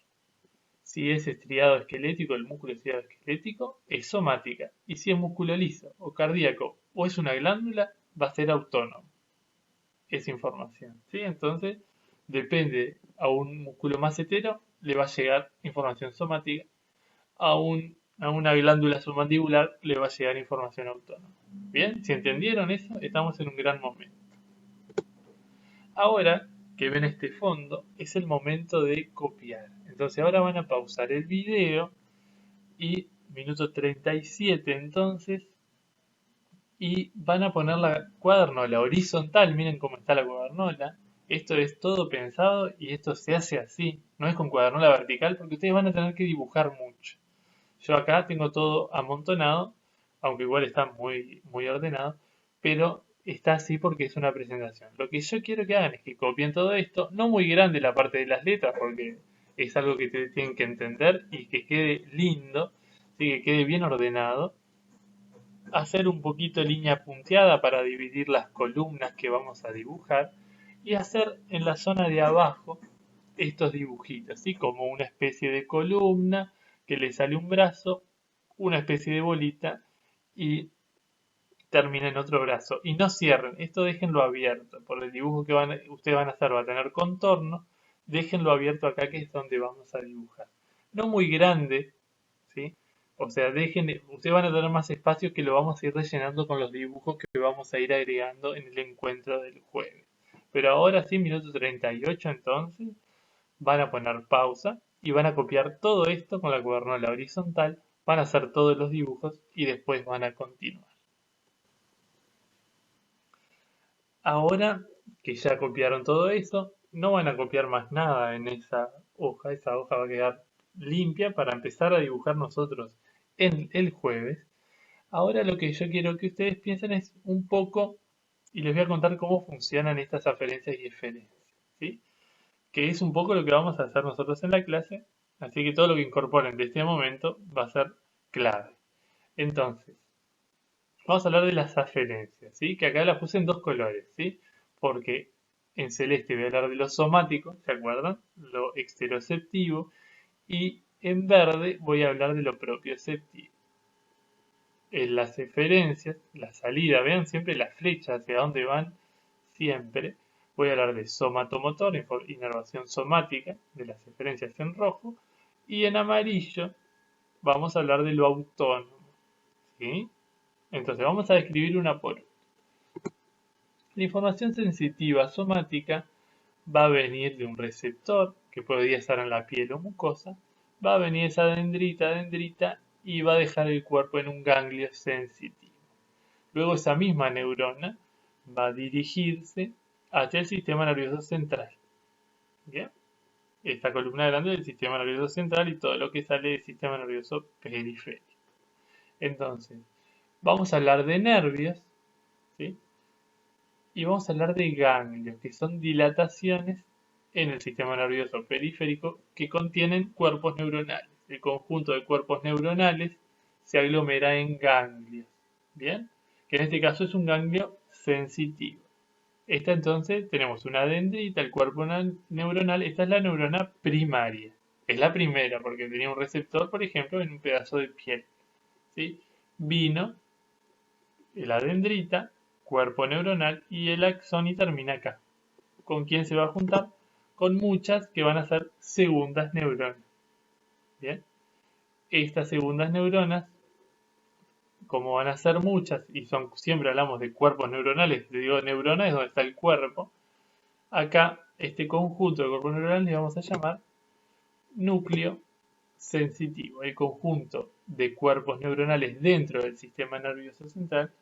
Si es estriado esquelético, el músculo estriado esquelético, es somática. Y si es músculo liso o cardíaco o es una glándula, va a ser autónomo esa información, ¿sí? Entonces, depende a un músculo más hetero, le va a llegar información somática, a una glándula submandibular le va a llegar información autónoma. Bien, si entendieron eso, estamos en un gran momento. Ahora que ven este fondo, es el momento de copiar. Entonces ahora van a pausar el video y minuto 37 entonces, y van a poner la cuadernola horizontal, miren cómo está la cuadernola. Esto es todo pensado y esto se hace así, no es con cuadernola vertical porque ustedes van a tener que dibujar mucho. Yo acá tengo todo amontonado, aunque igual está muy, muy ordenado, pero está así porque es una presentación. Lo que yo quiero que hagan es que copien todo esto, no muy grande la parte de las letras porque es algo que tienen que entender y que quede lindo, ¿sí? Que quede bien ordenado, hacer un poquito línea punteada para dividir las columnas que vamos a dibujar y hacer en la zona de abajo estos dibujitos, ¿sí? Como una especie de columna que le sale un brazo, una especie de bolita y termina en otro brazo. Y no cierren, esto déjenlo abierto, por el dibujo que ustedes van a hacer va a tener contorno, déjenlo abierto acá que es donde vamos a dibujar. No muy grande, ¿sí? O sea, ustedes van a tener más espacio que lo vamos a ir rellenando con los dibujos que vamos a ir agregando en el encuentro del jueves. Pero ahora sí, minuto 38 entonces, van a poner pausa y van a copiar todo esto con la cuadernola horizontal, van a hacer todos los dibujos y después van a continuar. Ahora que ya copiaron todo eso, no van a copiar más nada en esa hoja va a quedar limpia para empezar a dibujar nosotros en el jueves. Ahora lo que yo quiero que ustedes piensen es un poco, y les voy a contar cómo funcionan estas aferencias y eferencias, ¿sí? Que es un poco lo que vamos a hacer nosotros en la clase, así que todo lo que incorporen de este momento va a ser clave. Entonces, vamos a hablar de las aferencias, ¿sí? Que acá las puse en dos colores, ¿sí? Porque en celeste voy a hablar de lo somático, ¿se acuerdan? Lo exteroceptivo, y en verde voy a hablar de lo propioceptivo. En las eferencias, la salida, vean siempre la flecha hacia dónde van, siempre. Voy a hablar de somatomotor, inervación somática, de las eferencias en rojo, y en amarillo vamos a hablar de lo autónomo, ¿sí? Entonces vamos a describir una por una. La información sensitiva somática va a venir de un receptor, que podría estar en la piel o mucosa, va a venir esa dendrita, y va a dejar el cuerpo en un ganglio sensitivo. Luego esa misma neurona va a dirigirse hacia el sistema nervioso central. ¿Bien? Esta columna grande del sistema nervioso central y todo lo que sale del sistema nervioso periférico. Entonces, vamos a hablar de nervios, ¿sí? Y vamos a hablar de ganglios, que son dilataciones en el sistema nervioso periférico que contienen cuerpos neuronales. El conjunto de cuerpos neuronales se aglomera en ganglios, ¿bien? Que en este caso es un ganglio sensitivo. Esta entonces tenemos una dendrita, el cuerpo neuronal, esta es la neurona primaria. Es la primera porque tenía un receptor, por ejemplo, en un pedazo de piel, ¿sí? Vino la dendrita, cuerpo neuronal, y el axón y termina acá. ¿Con quién se va a juntar? Con muchas que van a ser segundas neuronas. Bien, estas segundas neuronas, como van a ser muchas, y son, siempre hablamos de cuerpos neuronales, digo neurona es donde está el cuerpo, acá este conjunto de cuerpos neuronales le vamos a llamar núcleo sensitivo. El conjunto de cuerpos neuronales dentro del sistema nervioso central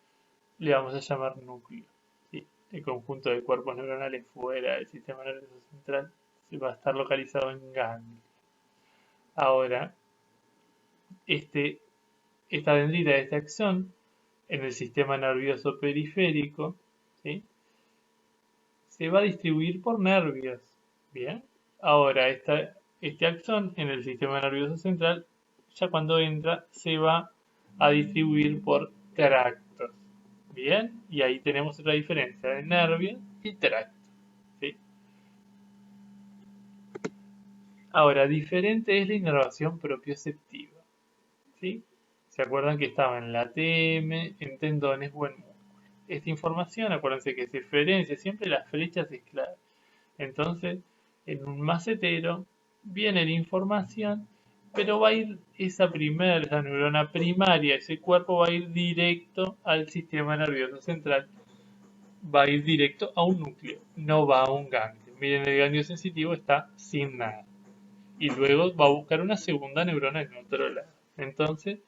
le vamos a llamar núcleo. ¿Sí? El conjunto de cuerpos neuronales fuera del sistema nervioso central va a estar localizado en ganglio. Ahora, esta dendrita de este axón en el sistema nervioso periférico, ¿sí? Se va a distribuir por nervios. Bien. Ahora, este axón en el sistema nervioso central, ya cuando entra, se va a distribuir por tractos. Bien. Y ahí tenemos otra diferencia de nervios y tractos. ¿Sí? Ahora, diferente es la inervación propioceptiva. ¿Sí? ¿Se acuerdan que estaba en la TM, en tendones o en músculos? Esta información, acuérdense que se diferencia, siempre las flechas es clave. Entonces, en un macetero viene la información, pero va a ir esa neurona primaria, ese cuerpo va a ir directo al sistema nervioso central, va a ir directo a un núcleo, no va a un ganglio. Miren, el ganglio sensitivo está sin nada. Y luego va a buscar una segunda neurona en otro lado. Entonces,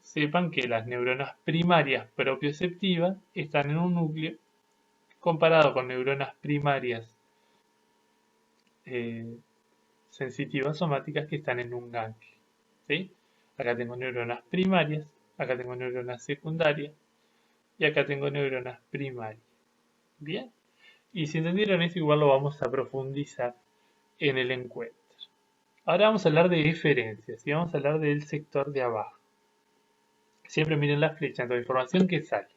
sepan que las neuronas primarias propioceptivas están en un núcleo comparado con neuronas primarias eh, sensitivas somáticas que están en un ganglio. ¿Sí? Acá tengo neuronas primarias, acá tengo neuronas secundarias y acá tengo neuronas primarias. Bien, y si entendieron eso, igual lo vamos a profundizar en el encuentro. Ahora vamos a hablar de diferencias y vamos a hablar del sector de abajo. Siempre miren la flecha, entonces información que sale.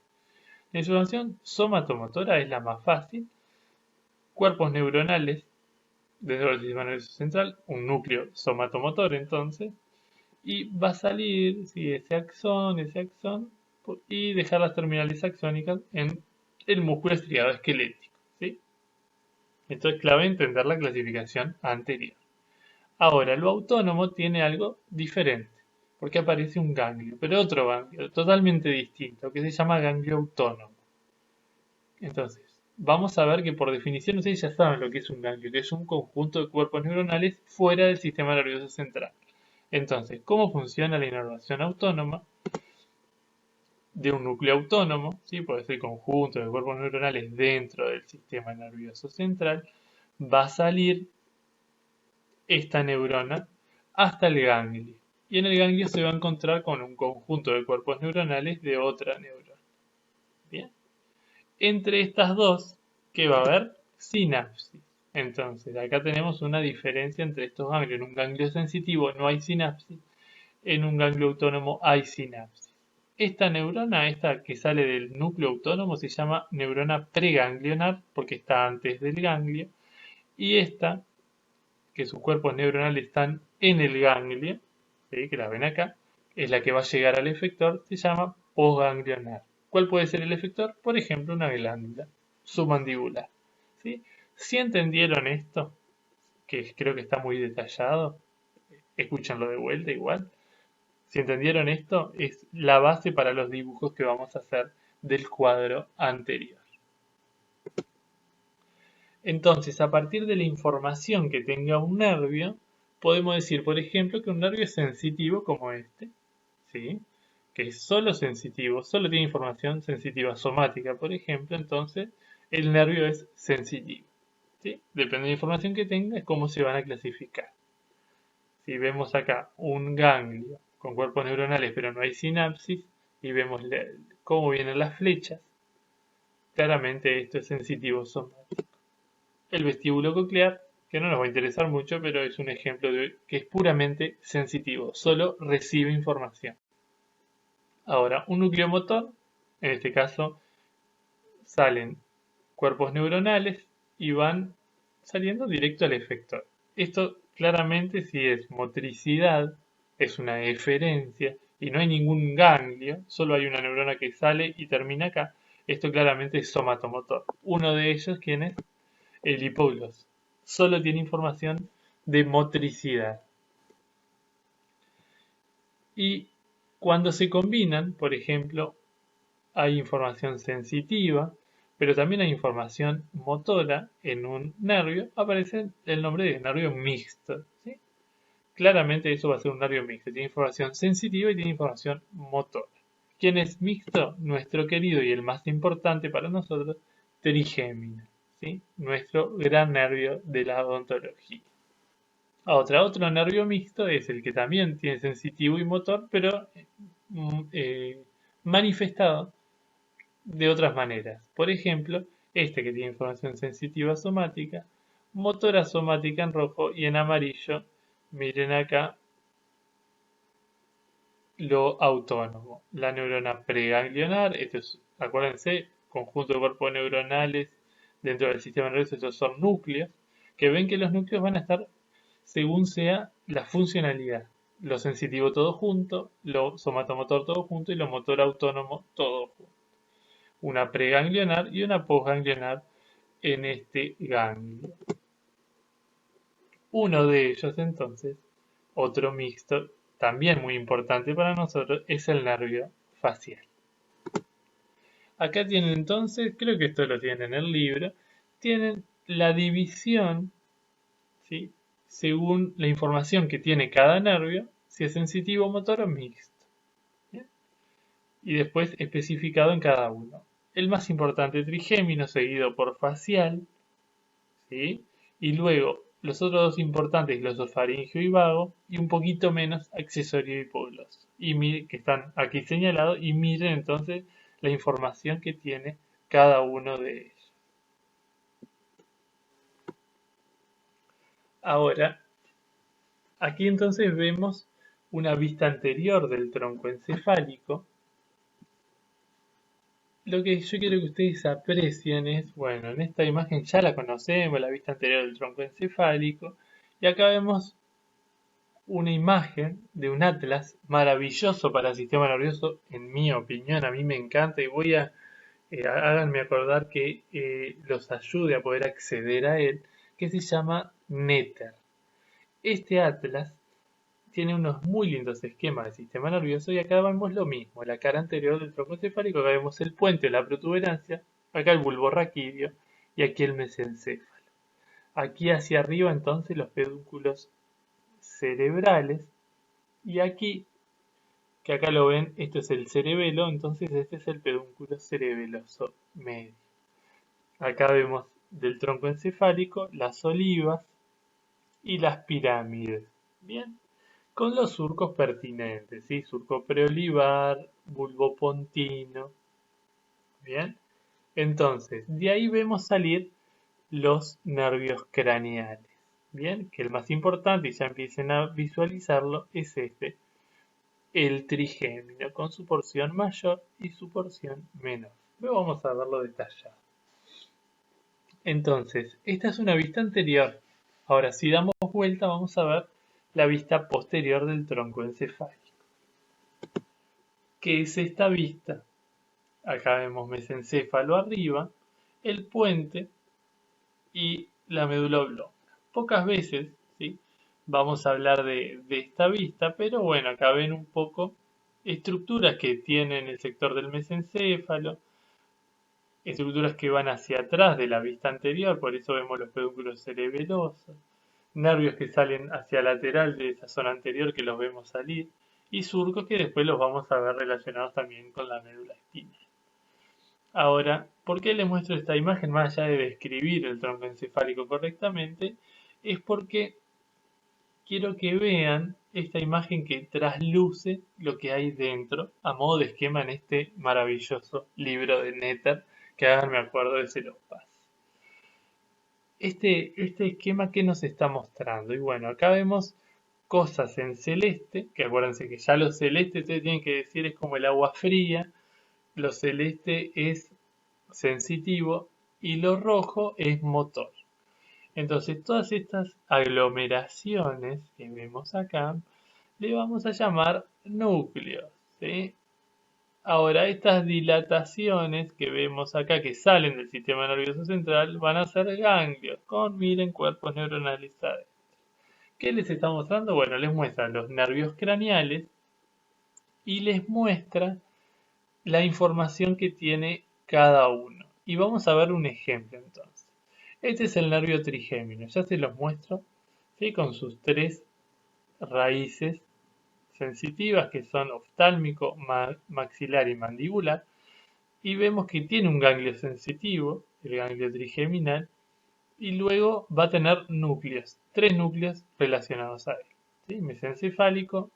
La información somatomotora es la más fácil. Cuerpos neuronales dentro del sistema nervioso central, un núcleo somatomotor entonces, y va a salir ese axón, y dejar las terminales axónicas en el músculo estriado esquelético. ¿Sí? Esto es clave entender la clasificación anterior. Ahora, lo autónomo tiene algo diferente, porque aparece un ganglio, pero otro ganglio, totalmente distinto, que se llama ganglio autónomo. Entonces, vamos a ver que por definición ustedes ya saben lo que es un ganglio, que es un conjunto de cuerpos neuronales fuera del sistema nervioso central. Entonces, ¿cómo funciona la inervación autónoma? De un núcleo autónomo, ¿sí? Puede ser conjunto de cuerpos neuronales dentro del sistema nervioso central, va a salir esta neurona hasta el ganglio. Y en el ganglio se va a encontrar con un conjunto de cuerpos neuronales de otra neurona. ¿Bien? Entre estas dos, ¿qué va a haber? Sinapsis. Entonces, acá tenemos una diferencia entre estos ganglios. En un ganglio sensitivo no hay sinapsis, en un ganglio autónomo hay sinapsis. Esta neurona, esta que sale del núcleo autónomo, se llama neurona preganglionar porque está antes del ganglio. Y esta, que sus cuerpos neuronales están en el ganglio, ¿sí? Que la ven acá, es la que va a llegar al efector, se llama posganglionar. ¿Cuál puede ser el efector? Por ejemplo, una glándula submandibular. ¿Sí? Si entendieron esto, que creo que está muy detallado, escúchanlo de vuelta igual. Si entendieron esto, es la base para los dibujos que vamos a hacer del cuadro anterior. Entonces, a partir de la información que tenga un nervio, podemos decir, por ejemplo, que un nervio es sensitivo como este, ¿sí? Que es solo sensitivo, solo tiene información sensitiva somática, por ejemplo, entonces el nervio es sensitivo, ¿sí? Depende de la información que tenga, es cómo se van a clasificar. Si vemos acá un ganglio con cuerpos neuronales, pero no hay sinapsis, y vemos cómo vienen las flechas, claramente esto es sensitivo somático. El vestíbulo coclear, que no nos va a interesar mucho, pero es un ejemplo de que es puramente sensitivo, solo recibe información. Ahora, un núcleo motor, en este caso, salen cuerpos neuronales y van saliendo directo al efector. Esto claramente si es motricidad, es una eferencia y no hay ningún ganglio, solo hay una neurona que sale y termina acá. Esto claramente es somatomotor. Uno de ellos, ¿quién es? El hipogloso. Solo tiene información de motricidad. Y cuando se combinan, por ejemplo, hay información sensitiva, pero también hay información motora en un nervio, aparece el nombre de nervio mixto, ¿sí? Claramente eso va a ser un nervio mixto, tiene información sensitiva y tiene información motora. ¿Quién es mixto? Nuestro querido y el más importante para nosotros, trigémino, ¿sí? Nuestro gran nervio de la odontología. Otro nervio mixto es el que también tiene sensitivo y motor, pero manifestado de otras maneras. Por ejemplo, este que tiene información sensitiva somática, motora somática en rojo y en amarillo, miren acá, lo autónomo. La neurona preganglionar, esto es, acuérdense, conjunto de cuerpos neuronales dentro del sistema nervioso, estos son núcleos, que ven que los núcleos van a estar según sea la funcionalidad. Lo sensitivo todo junto, lo somatomotor todo junto y lo motor autónomo todo junto. Una preganglionar y una postganglionar en este ganglio. Uno de ellos entonces, otro mixto, también muy importante para nosotros, es el nervio facial. Acá tienen entonces, creo que esto lo tienen en el libro, tienen la división, ¿sí? Según la información que tiene cada nervio, si es sensitivo, motor o mixto. ¿Bien? Y después especificado en cada uno. El más importante trigémino, seguido por facial, ¿sí? Y luego los otros dos importantes, glosofaringio y vago, y un poquito menos accesorio y hipogloso. Y que están aquí señalados, y miren entonces la información que tiene cada uno de ellos. Ahora, aquí entonces vemos una vista anterior del tronco encefálico. Lo que yo quiero que ustedes aprecien es, bueno, en esta imagen ya la conocemos, la vista anterior del tronco encefálico, y acá vemos una imagen de un atlas maravilloso para el sistema nervioso, en mi opinión, a mí me encanta y háganme acordar que los ayude a poder acceder a él, que se llama Netter. Este atlas tiene unos muy lindos esquemas del sistema nervioso y acá vemos lo mismo, la cara anterior del tronco encefálico, acá vemos el puente, la protuberancia, acá el bulbo raquídeo y aquí el mesencéfalo. Aquí hacia arriba entonces los pedúnculos cerebrales y aquí, que acá lo ven, esto es el cerebelo, entonces este es el pedúnculo cerebeloso medio. Acá vemos del tronco encefálico las olivas y las pirámides. Bien, con los surcos pertinentes, ¿sí? Surco preolivar, bulbo pontino. Bien, entonces, de ahí vemos salir los nervios craneales. Bien, que el más importante, y ya empiecen a visualizarlo, es este, el trigémino, con su porción mayor y su porción menor. Luego vamos a verlo detallado. Entonces, esta es una vista anterior. Ahora, si damos vuelta, vamos a ver la vista posterior del tronco encefálico. ¿Qué es esta vista? Acá vemos mesencéfalo arriba, el puente y la médula oblonga. Pocas veces, ¿sí? Vamos a hablar de esta vista, pero bueno, acá ven un poco estructuras que tiene en el sector del mesencéfalo, estructuras que van hacia atrás de la vista anterior, por eso vemos los pedúnculos cerebelosos, nervios que salen hacia lateral de esa zona anterior que los vemos salir, y surcos que después los vamos a ver relacionados también con la médula espinal. Ahora, ¿por qué les muestro esta imagen más allá de describir el tronco encefálico correctamente? Es porque quiero que vean esta imagen que trasluce lo que hay dentro a modo de esquema en este maravilloso libro de Netter que ahora me acuerdo de se los paso. Este esquema que nos está mostrando, y bueno, acá vemos cosas en celeste, que acuérdense que ya lo celeste ustedes tienen que decir es como el agua fría, lo celeste es sensitivo y lo rojo es motor. Entonces todas estas aglomeraciones que vemos acá le vamos a llamar núcleos, ¿sí? Ahora estas dilataciones que vemos acá que salen del sistema nervioso central van a ser ganglios con, miren, cuerpos neuronales adentro. ¿Qué les está mostrando? Bueno, les muestra los nervios craneales y les muestra la información que tiene cada uno. Y vamos a ver un ejemplo entonces. Este es el nervio trigémino, ya se los muestro, ¿sí? Con sus tres raíces sensitivas que son oftálmico, maxilar y mandibular. Y vemos que tiene un ganglio sensitivo, el ganglio trigeminal, y luego va a tener núcleos, tres núcleos relacionados a él. ¿Sí? Mesencefálico,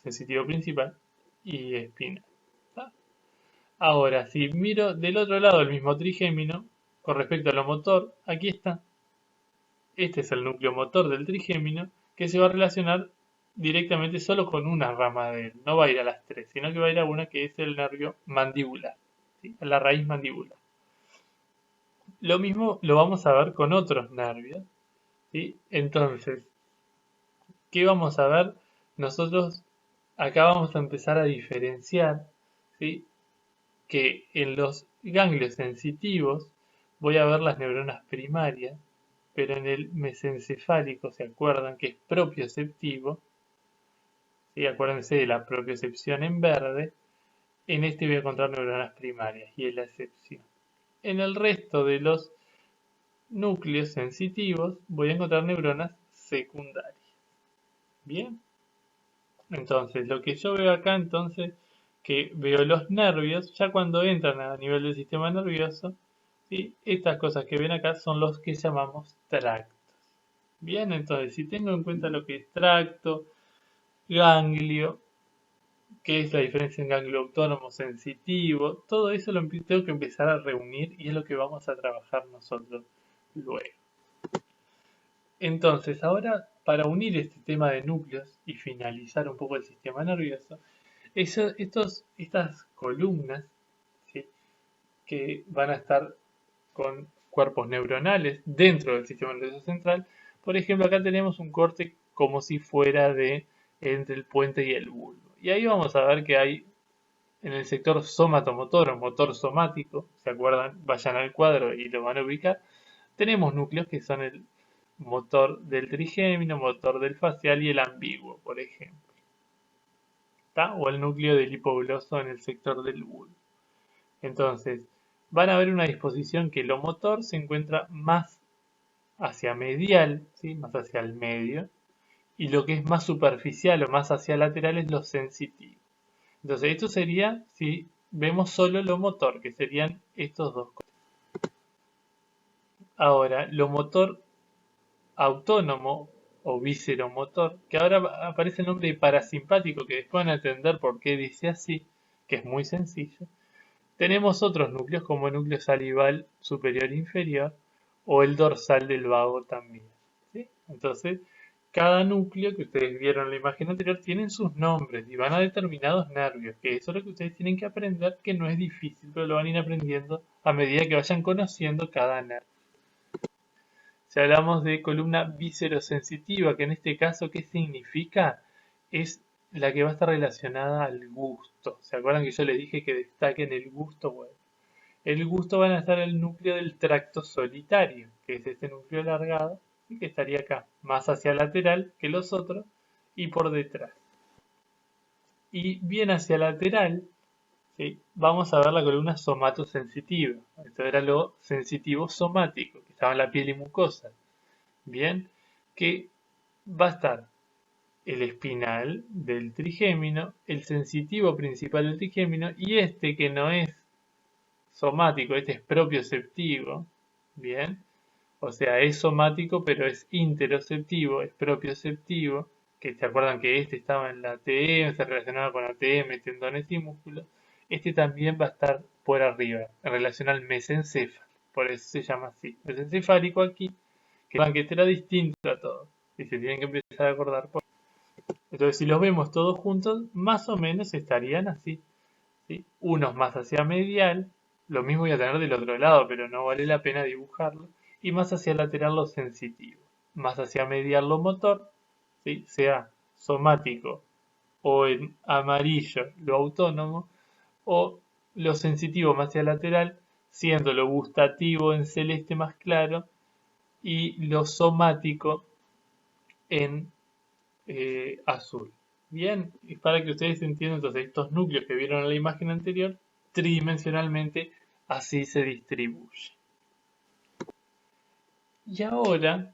sensitivo principal y espinal. ¿Tá? Ahora, si miro del otro lado el mismo trigémino, con respecto a lo motor, aquí está. Este es el núcleo motor del trigémino que se va a relacionar directamente solo con una rama de él. No va a ir a las tres, sino que va a ir a una que es el nervio mandibular, ¿sí? La raíz mandibular. Lo mismo lo vamos a ver con otros nervios, ¿sí? Entonces, ¿qué vamos a ver? Nosotros acá vamos a empezar a diferenciar, ¿sí? Que en los ganglios sensitivos voy a ver las neuronas primarias, pero en el mesencefálico, ¿se acuerdan? Que es propioceptivo, ¿sí? Acuérdense de la propiocepción en verde, en este voy a encontrar neuronas primarias y es la excepción. En el resto de los núcleos sensitivos voy a encontrar neuronas secundarias. Bien, entonces lo que yo veo acá entonces que veo los nervios ya cuando entran a nivel del sistema nervioso, ¿sí? Estas cosas que ven acá son los que llamamos tractos. Bien, entonces si tengo en cuenta lo que es tracto, ganglio, qué es la diferencia en ganglio autónomo sensitivo, todo eso lo tengo que empezar a reunir y es lo que vamos a trabajar nosotros luego. Entonces, ahora para unir este tema de núcleos y finalizar un poco el sistema nervioso, estas columnas, ¿sí? Que van a estar con cuerpos neuronales dentro del sistema nervioso central. Por ejemplo, acá tenemos un corte como si fuera de entre el puente y el bulbo. Y ahí vamos a ver que hay en el sector somatomotor o motor somático, ¿se acuerdan? Vayan al cuadro y lo van a ubicar. Tenemos núcleos que son el motor del trigémino, motor del facial y el ambiguo, por ejemplo. ¿Tá? O el núcleo del hipogloso en el sector del bulbo. Entonces, van a ver una disposición que lo motor se encuentra más hacia medial, ¿sí? Más hacia el medio, y lo que es más superficial o más hacia lateral es lo sensitivo. Entonces, esto sería si vemos solo lo motor, que serían estos dos cosas. Ahora, lo motor autónomo o visceromotor, que ahora aparece el nombre de parasimpático, que después van a entender por qué dice así, que es muy sencillo. Tenemos otros núcleos como el núcleo salival superior e inferior o el dorsal del vago también. ¿Sí? Entonces, cada núcleo que ustedes vieron en la imagen anterior tienen sus nombres y van a determinados nervios, que eso es lo que ustedes tienen que aprender, que no es difícil, pero lo van a ir aprendiendo a medida que vayan conociendo cada nervio. Si hablamos de columna viscerosensitiva, que en este caso, ¿qué significa? Es la que va a estar relacionada al gusto. ¿Se acuerdan que yo les dije que destaquen el gusto? Bueno, el gusto van a estar en el núcleo del tracto solitario, que es este núcleo alargado, y que estaría acá, más hacia lateral que los otros, y por detrás. Y bien hacia lateral, ¿sí? Vamos a ver la columna somatosensitiva. Esto era lo sensitivo somático, que estaba en la piel y mucosa. Bien, que va a estar el espinal del trigémino, el sensitivo principal del trigémino y este que no es somático, este es propioceptivo, bien, o sea, es somático pero es interoceptivo, es propioceptivo, que se acuerdan que este estaba en la ATM, se relacionaba con ATM, tendones y músculos, este también va a estar por arriba, en relación al mesencéfalo, por eso se llama así, mesencefálico aquí, que este era distinto a todos, y se tienen que empezar a acordar por. Entonces, si los vemos todos juntos, más o menos estarían así, ¿sí? Unos más hacia medial, lo mismo voy a tener del otro lado, pero no vale la pena dibujarlo, y más hacia lateral lo sensitivo, más hacia medial lo motor, ¿sí? Sea somático o en amarillo lo autónomo, o lo sensitivo más hacia lateral, siendo lo gustativo en celeste más claro y lo somático en azul. Bien, y para que ustedes entiendan, entonces estos núcleos que vieron en la imagen anterior, tridimensionalmente así se distribuye. Y ahora,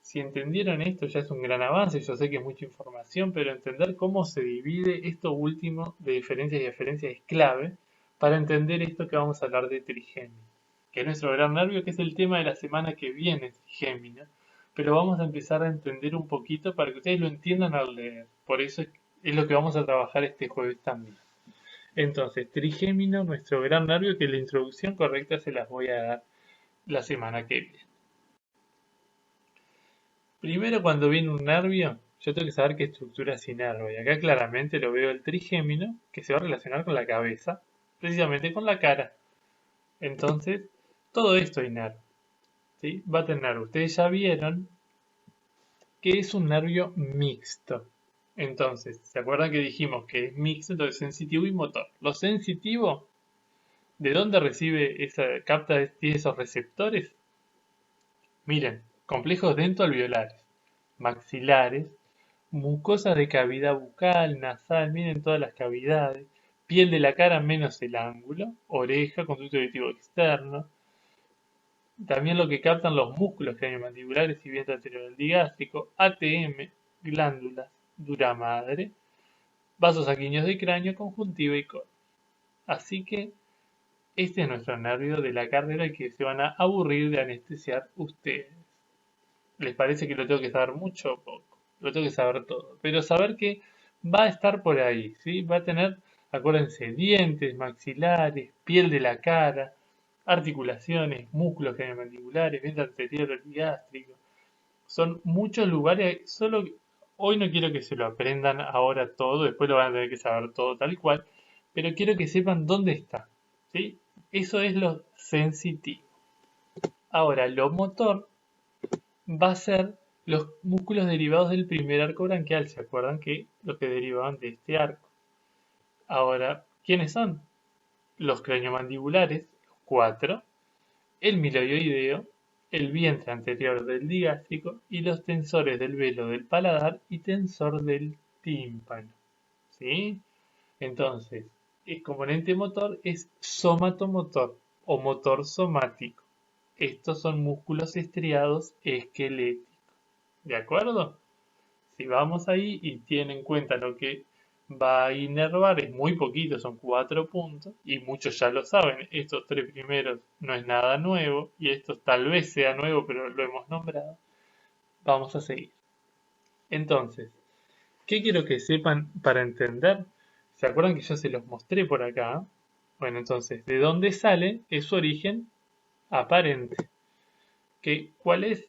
si entendieron esto, ya es un gran avance, yo sé que es mucha información, pero entender cómo se divide esto último de diferencias y diferencias es clave para entender esto que vamos a hablar de trigémino, que es nuestro gran nervio, que es el tema de la semana que viene, trigémino, pero vamos a empezar a entender un poquito para que ustedes lo entiendan al leer, por eso es lo que vamos a trabajar este jueves también. Entonces, trigémino, nuestro gran nervio, que la introducción correcta se las voy a dar la semana que viene. Primero, cuando viene un nervio, yo tengo que saber qué estructura es inerva. Y acá claramente lo veo el trigémino, que se va a relacionar con la cabeza, precisamente con la cara. Entonces, todo esto inerva, ¿sí? Va a tener, ustedes ya vieron que es un nervio mixto. Entonces, ¿se acuerdan que dijimos que es mixto, entonces sensitivo y motor? Lo sensitivo, ¿de dónde recibe tiene esos receptores? Miren, complejos dentoalveolares, maxilares, mucosas de cavidad bucal, nasal, miren todas las cavidades, piel de la cara menos el ángulo, oreja, conducto auditivo externo, también lo que captan los músculos craneomandibulares y vientre anterior del digástrico, ATM, glándulas, dura madre, vasos sanguíneos de cráneo, conjuntiva y córnea. Así que este es nuestro nervio de la carrera que se van a aburrir de anestesiar ustedes. ¿Les parece que lo tengo que saber mucho o poco? Lo tengo que saber todo. Pero saber que va a estar por ahí, ¿sí? Va a tener, acuérdense, dientes, maxilares, piel de la cara, articulaciones, músculos craneomandibulares, vientre anterior gástrico. Son muchos lugares, solo hoy no quiero que se lo aprendan ahora todo, después lo van a tener que saber todo tal cual, pero quiero que sepan dónde está, ¿sí? Eso es lo sensitivo. Ahora, lo motor va a ser los músculos derivados del primer arco branquial. ¿Se acuerdan que los que derivaban de este arco? Ahora, ¿quiénes son? Los craniomandibulares, los cuatro, el miloioideo, el vientre anterior del digástrico y los tensores del velo del paladar y tensor del tímpano. ¿Sí? Entonces, el componente motor es somatomotor o motor somático. Estos son músculos estriados esqueléticos. ¿De acuerdo? Si vamos ahí y tienen en cuenta lo que va a inervar, es muy poquito, son 4 puntos, y muchos ya lo saben, estos tres primeros no es nada nuevo, y estos tal vez sea nuevo, pero lo hemos nombrado. Vamos a seguir. Entonces, ¿qué quiero que sepan para entender? ¿Se acuerdan que yo se los mostré por acá? Bueno, entonces, ¿de dónde sale? Es su origen aparente. ¿Cuál es?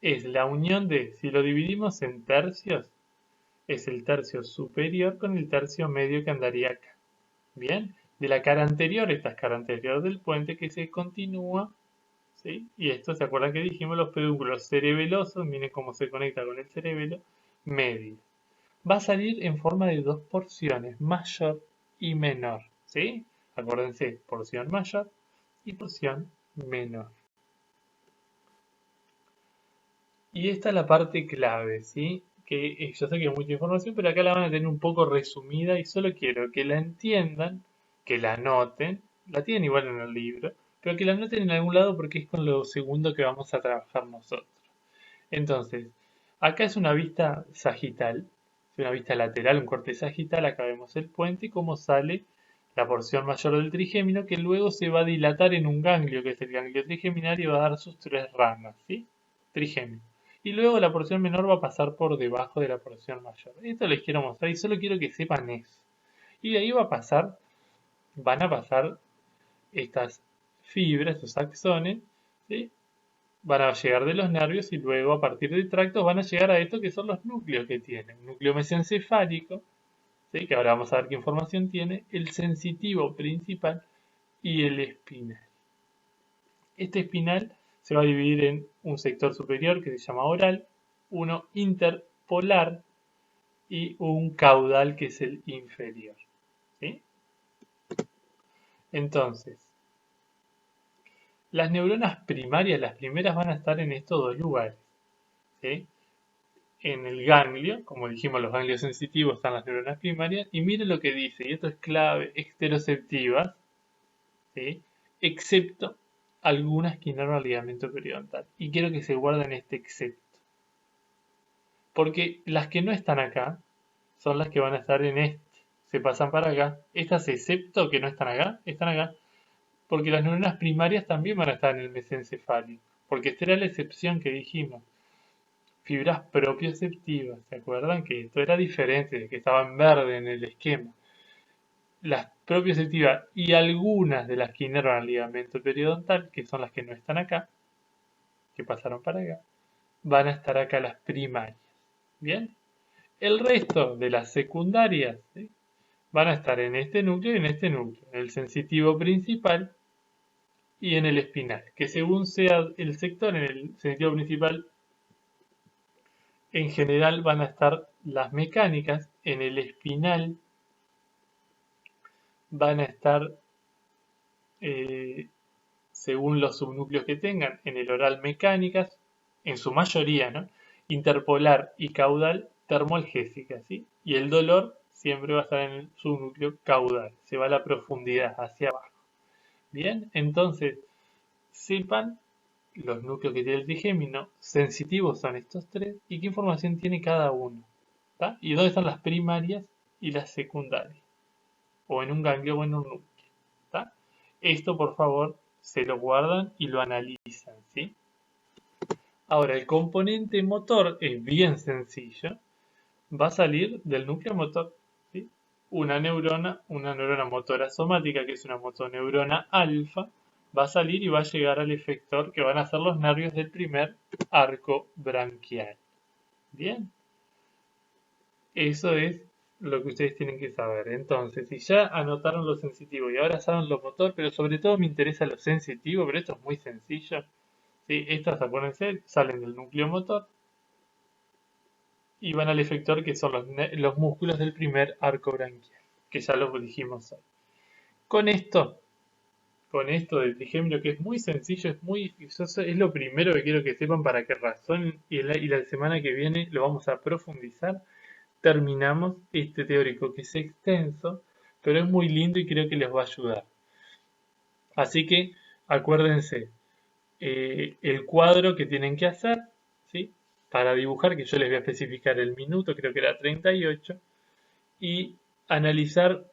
Es la unión de, si lo dividimos en tercios, es el tercio superior con el tercio medio que andaría acá. Bien, de la cara anterior, esta es cara anterior del puente que se continúa, ¿sí? Y esto, ¿se acuerdan que dijimos los pedúnculos cerebelosos? Miren cómo se conecta con el cerebelo medio. Va a salir en forma de dos porciones, mayor y menor, ¿sí? Acuérdense, porción mayor y porción menor. Y esta es la parte clave, ¿sí? que yo sé que es mucha información, pero acá la van a tener un poco resumida y solo quiero que la entiendan, que la anoten, la tienen igual en el libro, pero que la anoten en algún lado porque es con lo segundo que vamos a trabajar nosotros. Entonces, acá es una vista sagital, es una vista lateral, un corte sagital, acá vemos el puente y cómo sale la porción mayor del trigémino que luego se va a dilatar en un ganglio, que es el ganglio trigeminal y va a dar sus tres ramas, ¿sí? Trigémino. Y luego la porción menor va a pasar por debajo de la porción mayor. Esto les quiero mostrar y solo quiero que sepan eso. Y de ahí van a pasar estas fibras, estos axones, ¿sí? Van a llegar de los nervios y luego a partir del tracto van a llegar a esto que son los núcleos que tiene. Un núcleo mesencefálico, ¿sí? Que ahora vamos a ver qué información tiene, el sensitivo principal y el espinal. Este espinal se va a dividir en un sector superior que se llama oral, uno interpolar y un caudal que es el inferior. ¿Sí? Entonces, las neuronas primarias, las primeras, van a estar en estos dos lugares. ¿Sí? En el ganglio, como dijimos, los ganglios sensitivos están las neuronas primarias, y miren lo que dice, y esto es clave, esteroceptivas, ¿sí? Excepto algunas que inervan ligamento periodontal. Y quiero que se guarden este excepto. Porque las que no están acá son las que van a estar en este. Se pasan para acá. Estas, excepto que no están acá, porque las neuronas primarias también van a estar en el mesencefálico. Porque esta era la excepción que dijimos. Fibras propioceptivas, ¿se acuerdan? Que esto era diferente, que estaba en verde en el esquema. Las propioceptivas y algunas de las que inervan el ligamento periodontal, que son las que no están acá, que pasaron para acá, van a estar acá las primarias. ¿Bien? El resto de las secundarias, ¿sí? Van a estar en este núcleo y en este núcleo, en el sensitivo principal y en el espinal, que según sea el sector, en el sensitivo principal en general van a estar las mecánicas, en el espinal van a estar, según los subnúcleos que tengan, en el oral mecánicas, en su mayoría, ¿no? Interpolar y caudal termoalgésicas, ¿sí? Y el dolor siempre va a estar en el subnúcleo caudal, se va a la profundidad, hacia abajo. Bien, entonces, sepan los núcleos que tiene el trigémino, sensitivos son estos tres, y qué información tiene cada uno. ¿Tá? Y dónde están las primarias y las secundarias, o en un ganglio o en un núcleo. ¿Tá? Esto, por favor, se lo guardan y lo analizan, ¿sí? Ahora, el componente motor es bien sencillo. Va a salir del núcleo motor, ¿sí? Una neurona motora somática, que es una motoneurona alfa, va a salir y va a llegar al efector, que van a ser los nervios del primer arco branquial. Bien, eso es lo que ustedes tienen que saber. Entonces, si ya anotaron lo sensitivo y ahora saben lo motor, pero sobre todo me interesa lo sensitivo, pero esto es muy sencillo. ¿Sí? Estas, acuérdense, salen del núcleo motor y van al efector, que son los músculos del primer arco branquial, que ya lo dijimos hoy. Con esto, con esto del trigémino, que es muy sencillo, es lo primero que quiero que sepan para que razonen, y la semana que viene lo vamos a profundizar. Terminamos este teórico que es extenso, pero es muy lindo y creo que les va a ayudar. Así que acuérdense, el cuadro que tienen que hacer, ¿sí? Para dibujar, que yo les voy a especificar el minuto, creo que era 38, y analizar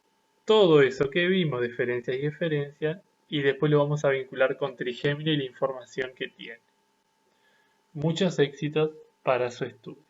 todo eso que vimos, diferencias y diferencias, y después lo vamos a vincular con trigémino y la información que tiene. Muchos éxitos para su estudio.